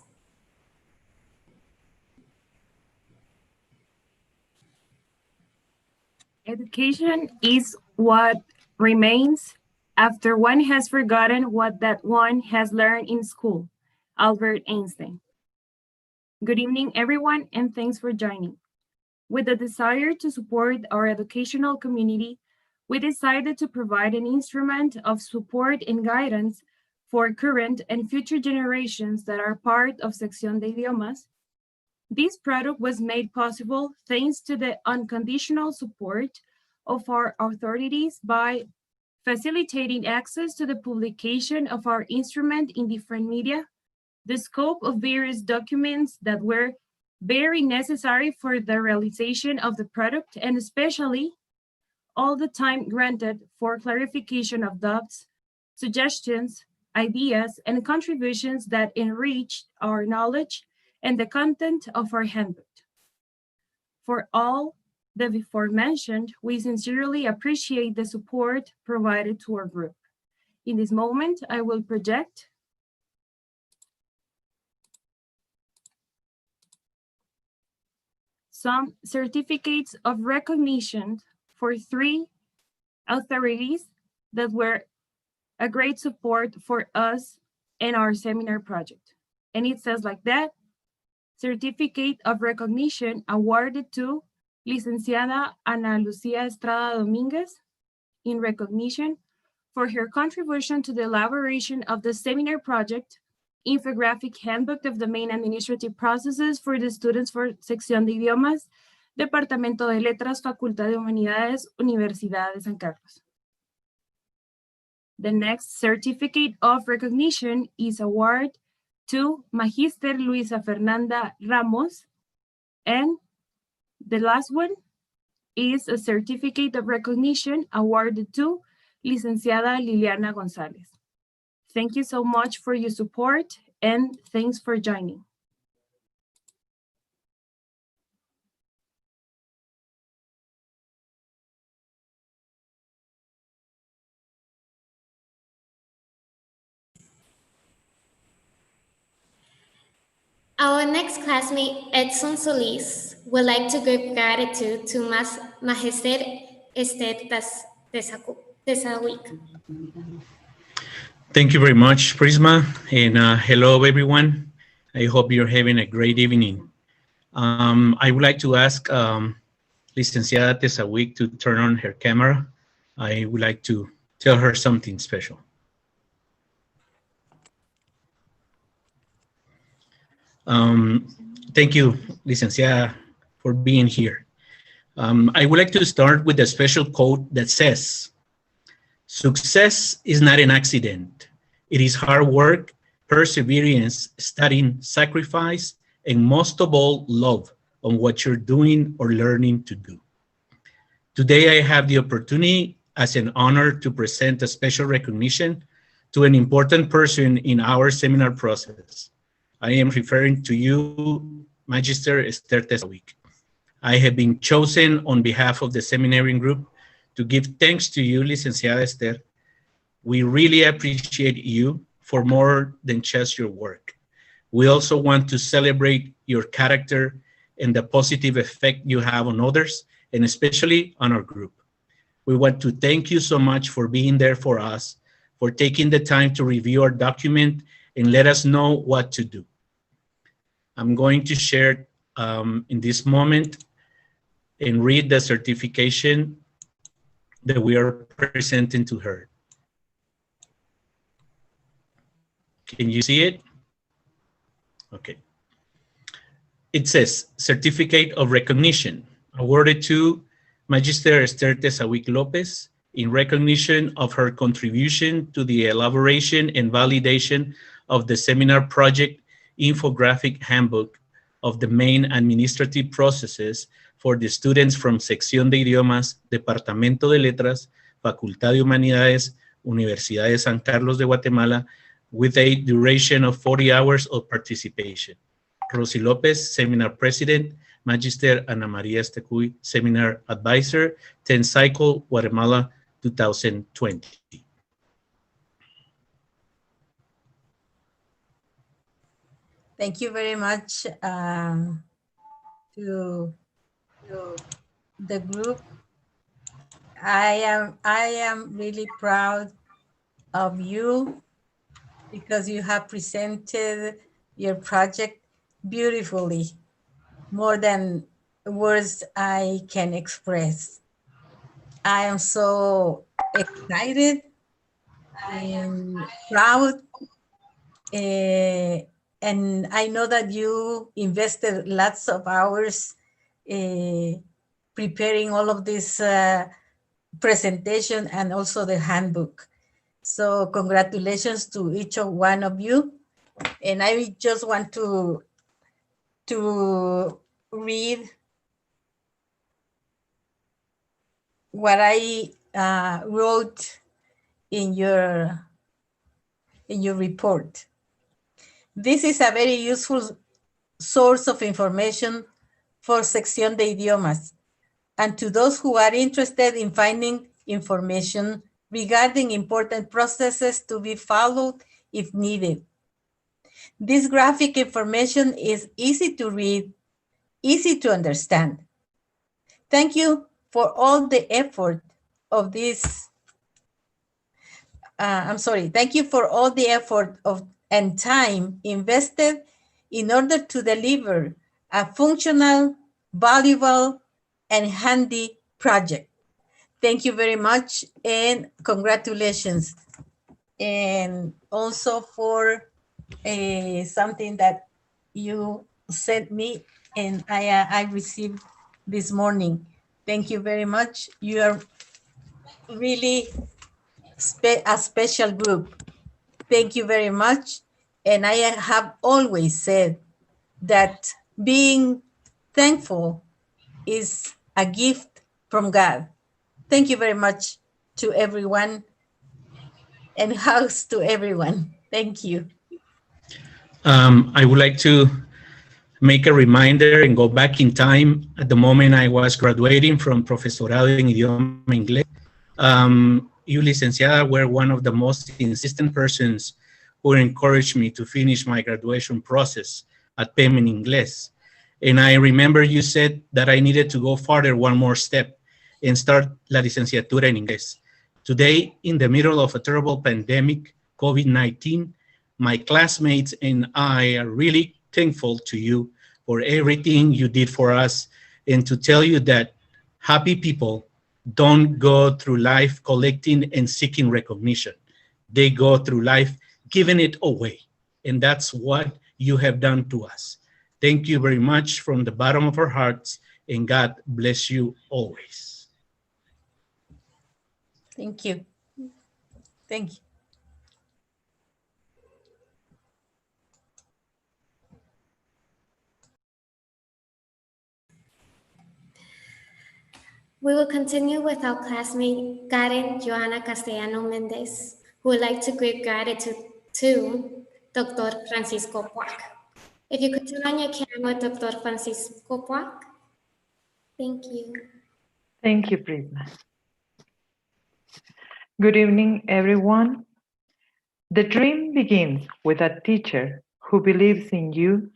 Education is what remains after one has forgotten what that one has learned in school. Albert Einstein. Good evening, everyone, and thanks for joining. With the desire to support our educational community, we decided to provide an instrument of support and guidance for current and future generations that are part of Sección de Idiomas. This product was made possible thanks to the unconditional support of our authorities by facilitating access to the publication of our instrument in different media, the scope of various documents that were very necessary for the realization of the product, and especially all the time granted for clarification of doubts, suggestions, ideas, and contributions that enriched our knowledge and the content of our handbook. For all the before mentioned, we sincerely appreciate the support provided to our group. In this moment, I will project some certificates of recognition for 3 authorities that were a great support for us in our seminar project. And it says like that: Certificate of Recognition awarded to Licenciada Ana Lucía Estrada Domínguez in recognition for her contribution to the elaboration of the seminar project, Infographic Handbook of the Main Administrative Processes for the Students for Sección de Idiomas, Departamento de Letras, Facultad de Humanidades, Universidad de San Carlos. The next certificate of recognition is awarded to Magister Luisa Fernanda Ramos, and the last one is a certificate of recognition awarded to Licenciada Liliana González. Thank you so much for your support, and thanks for joining. Our next classmate, Edson Solis, would like to give gratitude to Magister Esther Tesawick. Thank you very much, Prisma, and hello, everyone. I hope you're having a great evening. I would like to ask Licenciada Tesawick to turn on her camera. I would like to tell her something special. Thank you, Licenciada, for being here. I would like to start with a special quote that says, "Success is not an accident. It is hard work, perseverance, studying, sacrifice, and most of all, love on what you're doing or learning to do." Today, I have the opportunity as an honor to present a special recognition to an important person in our seminar process, I am referring to you, Magister Esther Tesawick. I have been chosen on behalf of the seminarian group to give thanks to you, Licenciada Esther. We really appreciate you for more than just your work. We also want to celebrate your character and the positive effect you have on others, and especially on our group. We want to thank you so much for being there for us, for taking the time to review our document and let us know what to do. I'm going to share in this moment and read the certification that we are presenting to her. Can you see it? Okay. It says, Certificate of Recognition, awarded to Magister Esther Tesawick Lopez in recognition of her contribution to the elaboration and validation of the seminar project Infographic Handbook of the main administrative processes for the students from Sección de Idiomas, Departamento de Letras, Facultad de Humanidades, Universidad de San Carlos de Guatemala, with a duration of 40 hours of participation. Rosy Lopez, Seminar President, Magister Ana María Estecuy, Seminar Advisor, 10th Cycle, Guatemala, 2020. Thank you very much to the group. I am really proud of you because you have presented your project beautifully, more than words I can express. I am so excited and proud, and I know that you invested lots of hours preparing all of this presentation and also the handbook. So congratulations to each one of you. And I just want to read what I wrote in your report. This is a very useful source of information for Sección de Idiomas and to those who are interested in finding information regarding important processes to be followed if needed. This graphic information is easy to read, easy to understand. Thank you for all the effort of this. Thank you for all the effort and time invested in order to deliver a functional, valuable, and handy project. Thank you very much and congratulations. And also for something that you sent me and I received this morning. Thank you very much. You are really a special group. Thank you very much. And I have always said that being thankful is a gift from God. Thank you very much to everyone and hugs to everyone. Thank you. I would like to make a reminder and go back in time at the moment I was graduating from Profesorado en Idioma Inglés. You, Licenciada, were one of the most insistent persons who encouraged me to finish my graduation process at PEM in Inglés. And I remember you said that I needed to go farther one more step and start La Licenciatura en Inglés. Today, in the middle of a terrible pandemic, COVID-19, my classmates and I are really thankful to you for everything you did for us, and to tell you that happy people don't go through life collecting and seeking recognition. They go through life giving it away. And that's what you have done to us. Thank you very much from the bottom of our hearts, and God bless you always. Thank you. Thank you. We will continue with our classmate, Karen Joana Castellano Mendez, who would like to give gratitude to Dr. Francisco Puac. If you could turn on your camera, Dr. Francisco Puac. Thank you. Thank you, Prisma. Good evening, everyone. The dream begins with a teacher who believes in you,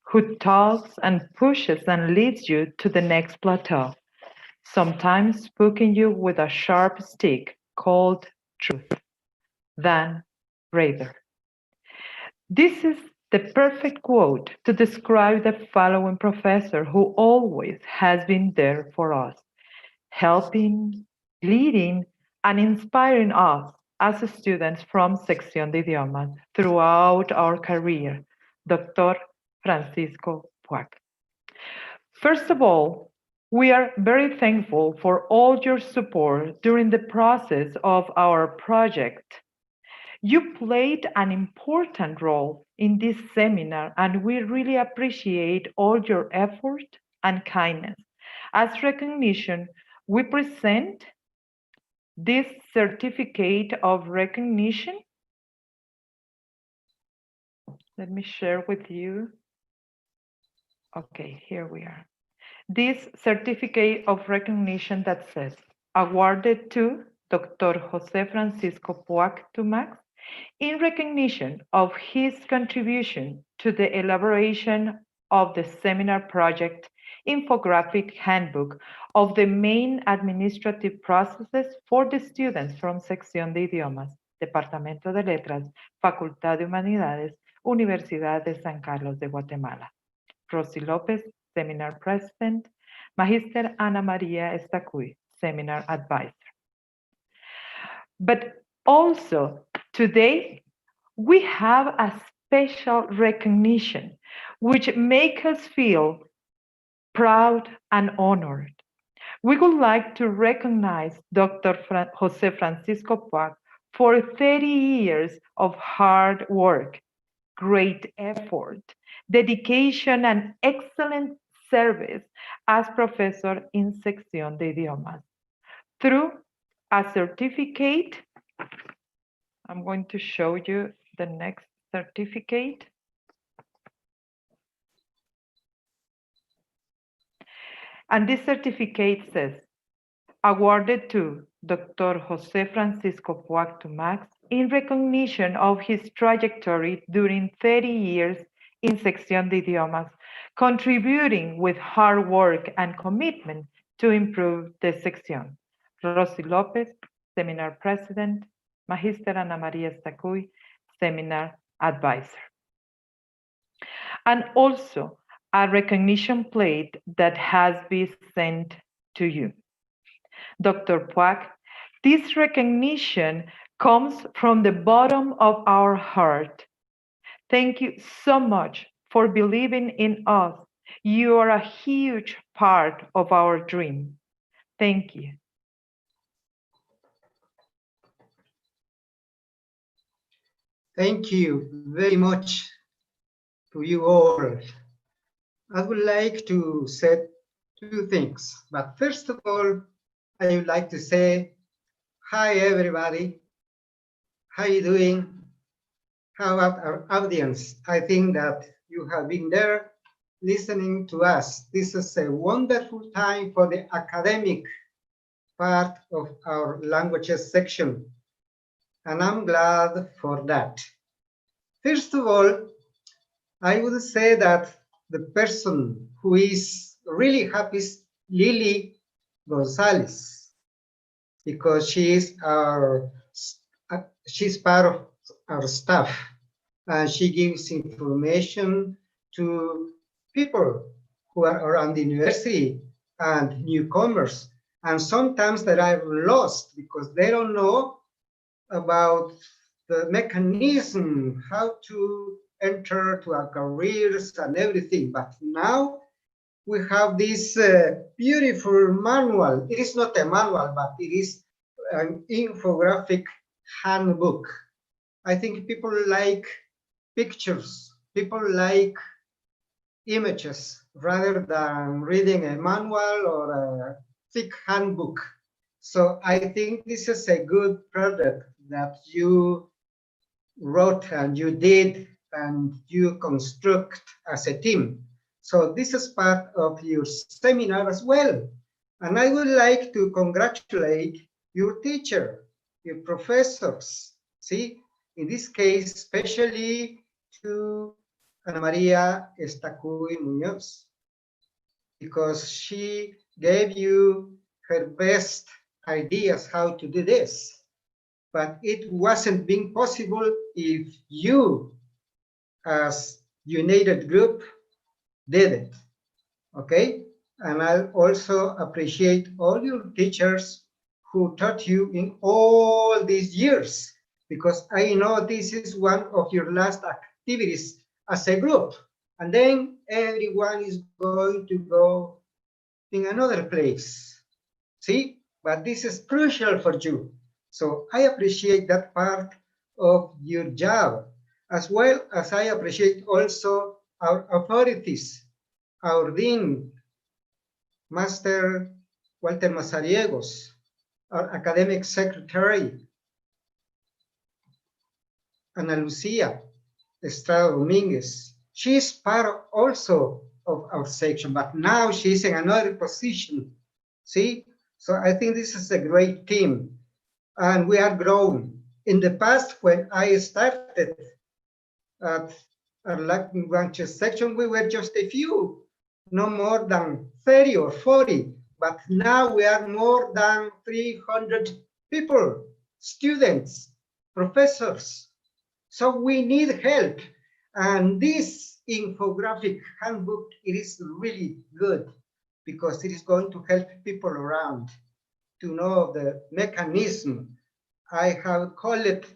who talks and pushes and leads you to the next plateau, sometimes poking you with a sharp stick called truth, then rather. This is the perfect quote to describe the following professor who always has been there for us, helping, leading, and inspiring us as students from Sección de Idiomas throughout our career, Dr. Francisco Puac. First of all, we are very thankful for all your support during the process of our project. You played an important role in this seminar, and we really appreciate all your effort and kindness. As recognition, we present this certificate of recognition. Let me share with you. Okay, here we are. This certificate of recognition that says, awarded to Dr. Jose Francisco Puac Tumax in recognition of his contribution to the elaboration of the seminar project Infographic Handbook of the main administrative processes for the students from Sección de Idiomas, Departamento de Letras, Facultad de Humanidades, Universidad de San Carlos de Guatemala. Rosy López, Seminar President, Magister Ana María Estacuy, Seminar Advisor. But also, today, we have a special recognition which makes us feel proud and honored. We would like to recognize Dr. Jose Francisco Puac for 30 years of hard work, great effort, dedication, and excellent service as professor in Sección de Idiomas. Through a certificate, I'm going to show you the next certificate. And this certificate says, awarded to Dr. Jose Francisco Puac Tumax in recognition of his trajectory during 30 years in Sección de Idiomas, contributing with hard work and commitment to improve the sección. Rosy López, Seminar President, Magister Ana María Estacuy, Seminar Advisor. And also a recognition plate that has been sent to you. Dr. Puac, this recognition comes from the bottom of our heart. Thank you so much for believing in us. You are a huge part of our dream. Thank you. Thank you very much to you all. I would like to say two things, but first of all, I would like to say, hi everybody, how are you doing? How about our audience? I think that you have been there listening to us. This is a wonderful time for the academic part of our languages section, and I'm glad for that. First of all, I would say that the person who is really happy is Lily Gonzalez, because she is she's part of our staff, and she gives information to people who are around the university and newcomers, and sometimes they are lost because they don't know about the mechanism, how to enter to our careers and everything. But now we have this beautiful manual. It is not a manual, but it is an infographic handbook. I think people like pictures, people like images rather than reading a manual or a thick handbook. So I think this is a good product that you wrote and you did and you construct as a team. So this is part of your seminar as well. And I would like to congratulate your teacher, your professors. See, in this case, especially to Ana Maria Estacuy Muñoz, because she gave you her best ideas how to do this. But it wasn't being possible if you, as united group, did it. Okay? And I also appreciate all your teachers who taught you in all these years, because I know this is one of your last activities as a group. And then everyone is going to go in another place. See? But this is crucial for you. So I appreciate that part of your job, as well as I appreciate also our authorities, our dean, Master Walter Mazariegos, our academic secretary, Ana Lucia Estrada Dominguez. She's part also of our section, but now she's in another position. See? So I think this is a great team, and we are growing. In the past, when I started at our language section, we were just a few, no more than 30 or 40, but now we are more than 300 people, students, professors. So we need help, and this infographic handbook, it is really good, because it is going to help people around to know the mechanism. I have called it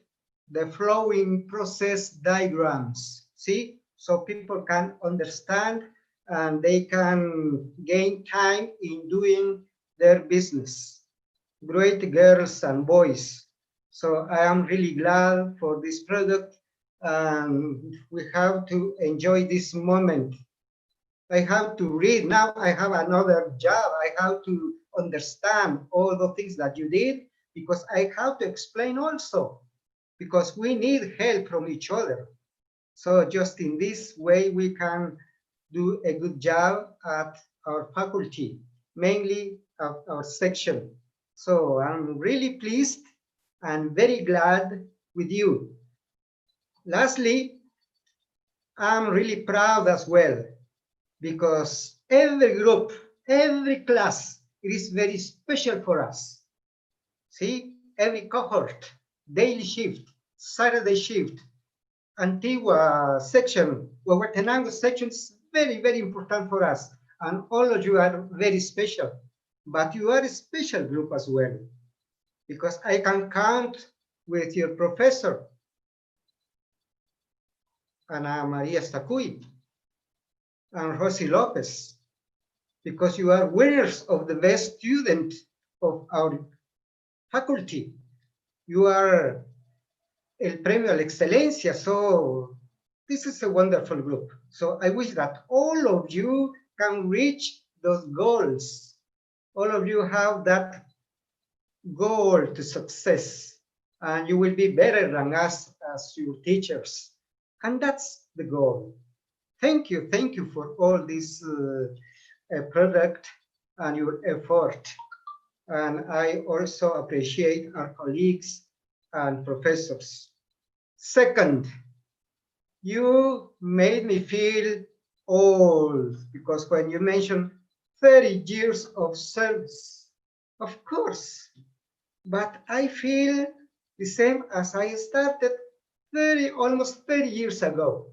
the flowing process diagrams. See? So people can understand and they can gain time in doing their business. Great girls and boys. So I am really glad for this product, and we have to enjoy this moment. I have to read. Now I have another job. I have to understand all the things that you did, because I have to explain also, because we need help from each other. So just in this way, we can do a good job at our faculty, mainly at our section. So I'm really pleased and very glad with you. Lastly, I'm really proud as well, because every group, every class, it is very special for us. See, every cohort, daily shift, Saturday shift, Antigua section, Huehuetenango section is very, very important for us. And all of you are very special, but you are a special group as well, because I can count with your professor, Ana Maria Estacuy, and Rosy Lopez, because you are winners of the best student of our faculty. You are el premio a la excelencia. So this is a wonderful group. So I wish that all of you can reach those goals. All of you have that goal to success, and you will be better than us as your teachers. And that's the goal. Thank you for all this product and your effort. And I also appreciate our colleagues and professors. Second, you made me feel old, because when you mentioned 30 years of service, of course, but I feel the same as I started almost 30 years ago,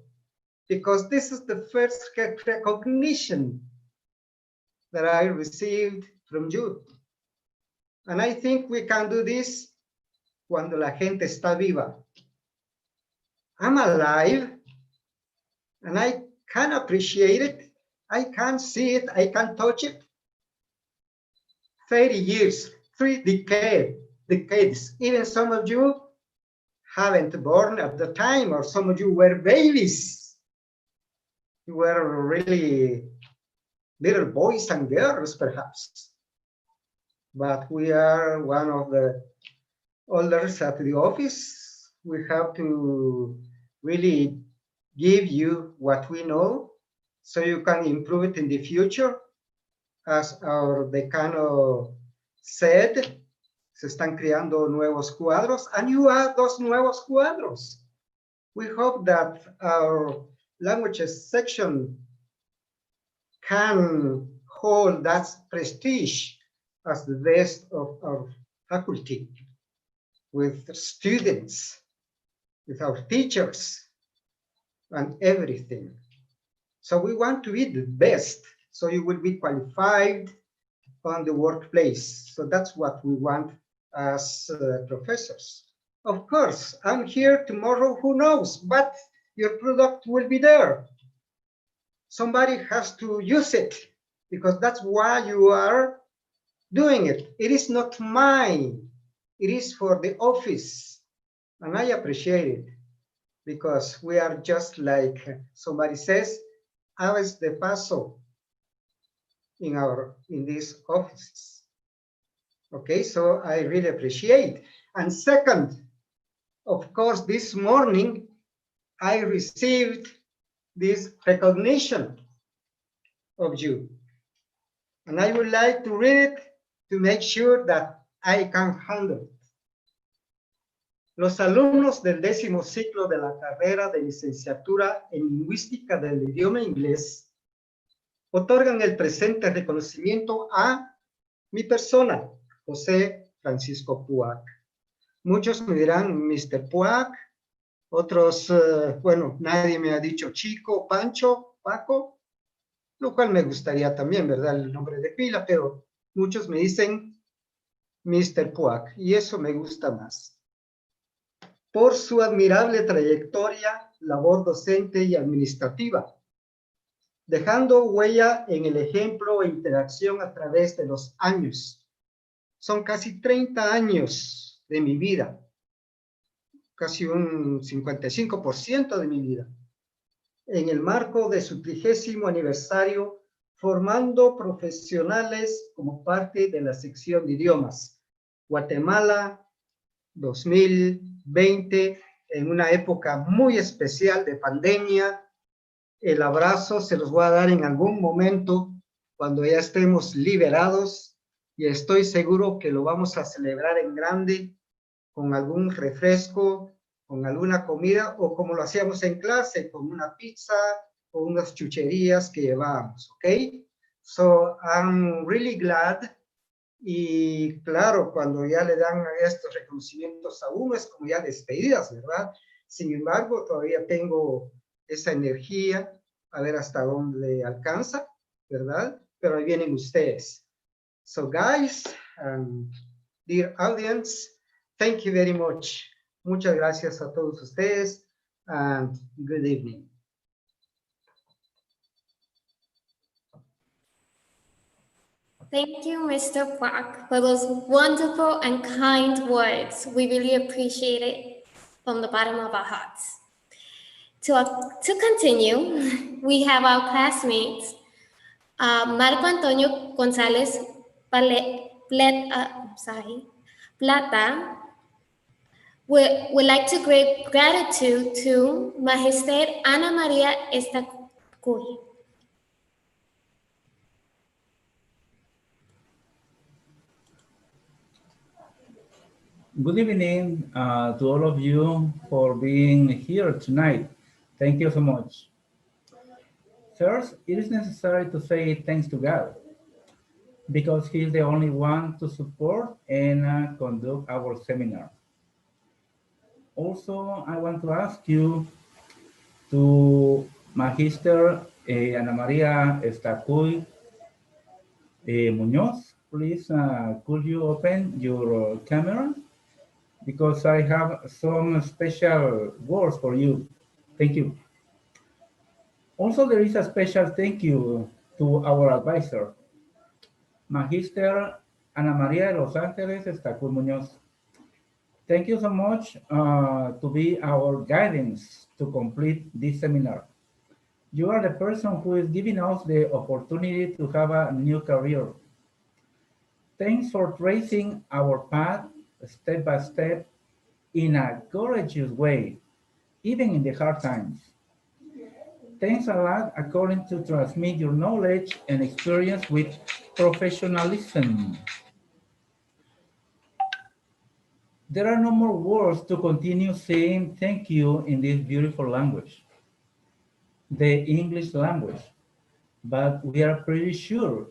because this is the first recognition that I received from you. And I think we can do this cuando la gente está viva. I'm alive, and I can appreciate it. I can see it. I can touch it. 30 years, 3 decades. Even some of you haven't born at the time, or some of you were babies. You were really little boys and girls, perhaps. But we are one of the elders at the office. We have to really give you what we know so you can improve it in the future. As our decano said, se están creando nuevos cuadros, and you are those nuevos cuadros. We hope that our languages section can hold that prestige as the best of our faculty, with students, with our teachers, and everything. So we want to be the best, so you will be qualified on the workplace. So that's what we want as professors. Of course, I'm here tomorrow, who knows, but your product will be there. Somebody has to use it, because that's why you are doing it. It is not mine, it is for the office. And I appreciate it, because we are just like somebody says, aves de paso in these offices. Okay, so I really appreciate. And second, of course, this morning I received this recognition of you, and I would like to read it to make sure that I can handle it. Los alumnos del 10º ciclo de la carrera de licenciatura en lingüística del idioma inglés otorgan el presente reconocimiento a mi persona, José Francisco Puac. Muchos me dirán Mr. Puac, otros, bueno, nadie me ha dicho Chico, Pancho, Paco, lo cual me gustaría también, ¿verdad? El nombre de pila, pero muchos me dicen Mr. Puac, y eso me gusta más. Por su admirable trayectoria, labor docente y administrativa, dejando huella en el ejemplo e interacción a través de los años. Son casi 30 años de mi vida, casi un 55% de mi vida, en el marco de su 30º aniversario, formando profesionales como parte de la sección de idiomas. Guatemala 2020, en una época muy especial de pandemia. El abrazo se los voy a dar en algún momento cuando ya estemos liberados, y estoy seguro que lo vamos a celebrar en grande con algún refresco, con alguna comida, o como lo hacíamos en clase, con una pizza o unas chucherías que llevábamos, ¿ok? So I'm really glad. Y claro, cuando ya le dan estos reconocimientos a uno, es como ya despedidas, ¿verdad? Sin embargo, todavía tengo esa energía, a ver hasta dónde alcanza, ¿verdad? Pero ahí vienen ustedes. So guys, dear audience, thank you very much. Muchas gracias a todos ustedes, and good evening. Thank you, Mr. Park, for those wonderful and kind words. We really appreciate it from the bottom of our hearts. To continue, we have our classmates, Marco Antonio González Plata. Would like to give gratitude to Magister Ana María Estacuy. Good evening to all of you for being here tonight. Thank you so much. First, it is necessary to say thanks to God, because He is the only one to support and conduct our seminar. Also, I want to ask you to Magister Ana María Estacuy Muñoz, please, could you open your camera? Because I have some special words for you. Thank you. Also, there is a special thank you to our advisor, Magister Ana María de Los Ángeles Estacuy Muñoz. Thank you so much to be our guidance to complete this seminar. You are the person who is giving us the opportunity to have a new career. Thanks for tracing our path step by step in a courageous way, even in the hard times. Thanks a lot according to transmit your knowledge and experience with professionalism. There are no more words to continue saying thank you in this beautiful language, the English language, but we are pretty sure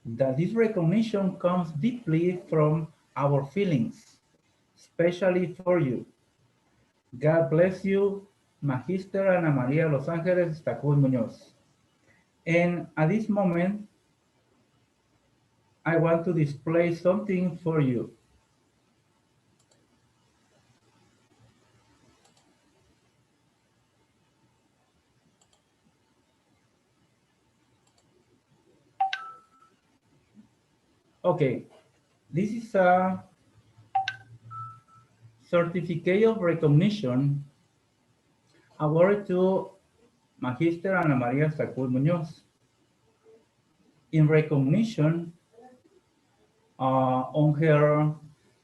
that this recognition comes deeply from our feelings, especially for you. God bless you, Magister Ana María Los Ángeles Tacul Muñoz. And at this moment, I want to display something for you. Okay, this is a certificate of recognition awarded to Magister Ana María Tacul Muñoz in recognition on her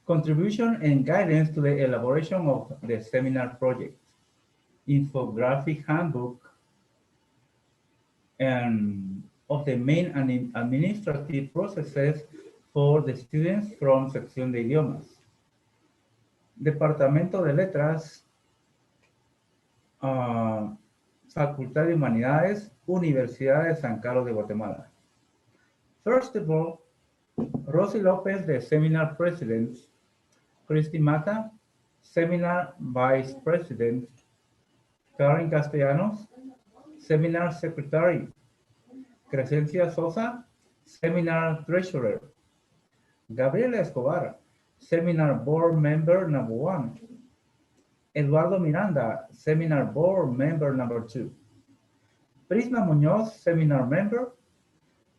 contribution and guidance to the elaboration of the seminar project, Infographic handbook, and of the main administrative processes for the students from Sección de Idiomas, Departamento de Letras, Facultad de Humanidades, Universidad de San Carlos de Guatemala. First of all, Rosy Lopez, the seminar president, Christy Mata, seminar vice president, Karen Castellanos, seminar secretary, Crescencia Sosa, seminar treasurer, Gabriela Escobar, seminar board member number 1, Eduardo Miranda, seminar board member number 2, Prisma Muñoz, seminar member,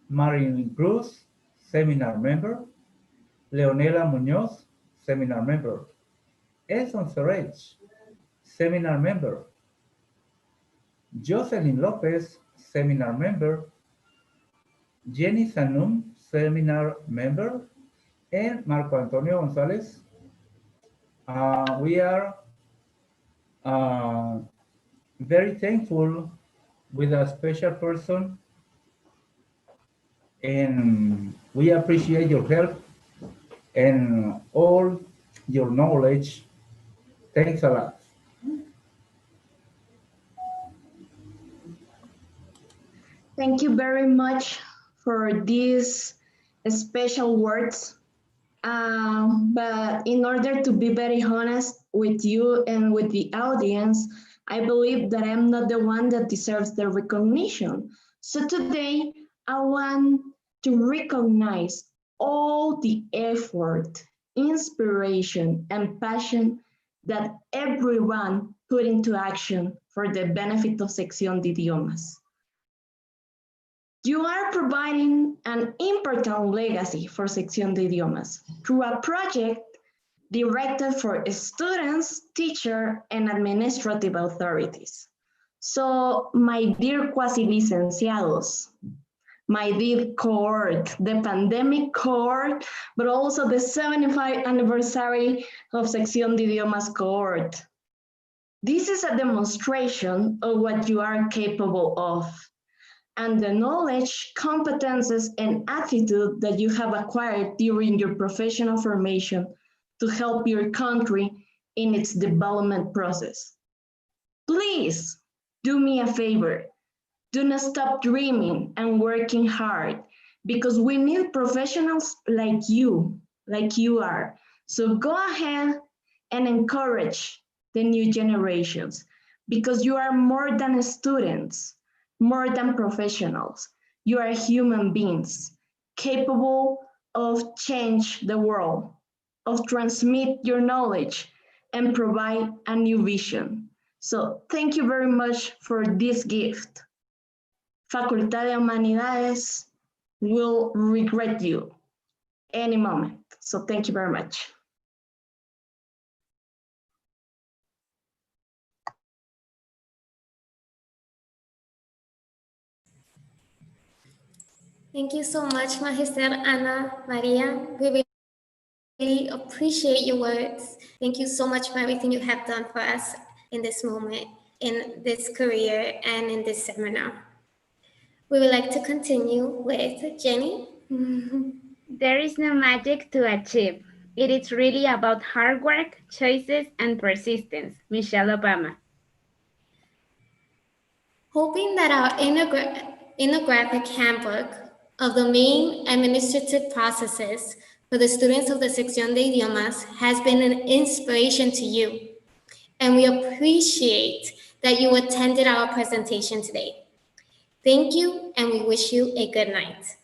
Marilyn Cruz, seminar member, Leonela Muñoz, seminar member, Edson Serech, seminar member, Jocelyn Lopez, seminar member, Jenny Sanum, seminar member, and Marco Antonio Gonzalez. We are very thankful with a special person, and we appreciate your help and all your knowledge. Thanks a lot. Thank you very much for these special words. But in order to be very honest with you and with the audience, I believe that I'm not the one that deserves the recognition. So today, I want to recognize all the effort, inspiration, and passion that everyone put into action for the benefit of Sección de Idiomas. You are providing an important legacy for Sección de Idiomas through a project directed for students, teachers, and administrative authorities. So, my dear quasi-licenciados, my dear cohort, the pandemic cohort, but also the 75th anniversary of Sección de Idiomas cohort. This is a demonstration of what you are capable of, and the knowledge, competences, and attitude that you have acquired during your professional formation to help your country in its development process. Please do me a favor. Do not stop dreaming and working hard, because we need professionals like you are. So go ahead and encourage the new generations, because you are more than students, more than professionals. You are human beings capable of change the world, of transmit your knowledge and provide a new vision. So thank you very much for this gift. Facultad de Humanidades will regret you any moment. So thank you very much. Thank you so much, Magister Ana Maria. We really appreciate your words. Thank you so much for everything you have done for us in this moment. in this career and in this seminar. We would like to continue with Jenny. There is no magic to achieve. It is really about hard work, choices, and persistence. Michelle Obama. Hoping that our infographic handbook of the main administrative processes for the students of the Sección de Idiomas has been an inspiration to you. And we appreciate that you attended our presentation today. Thank you, and we wish you a good night.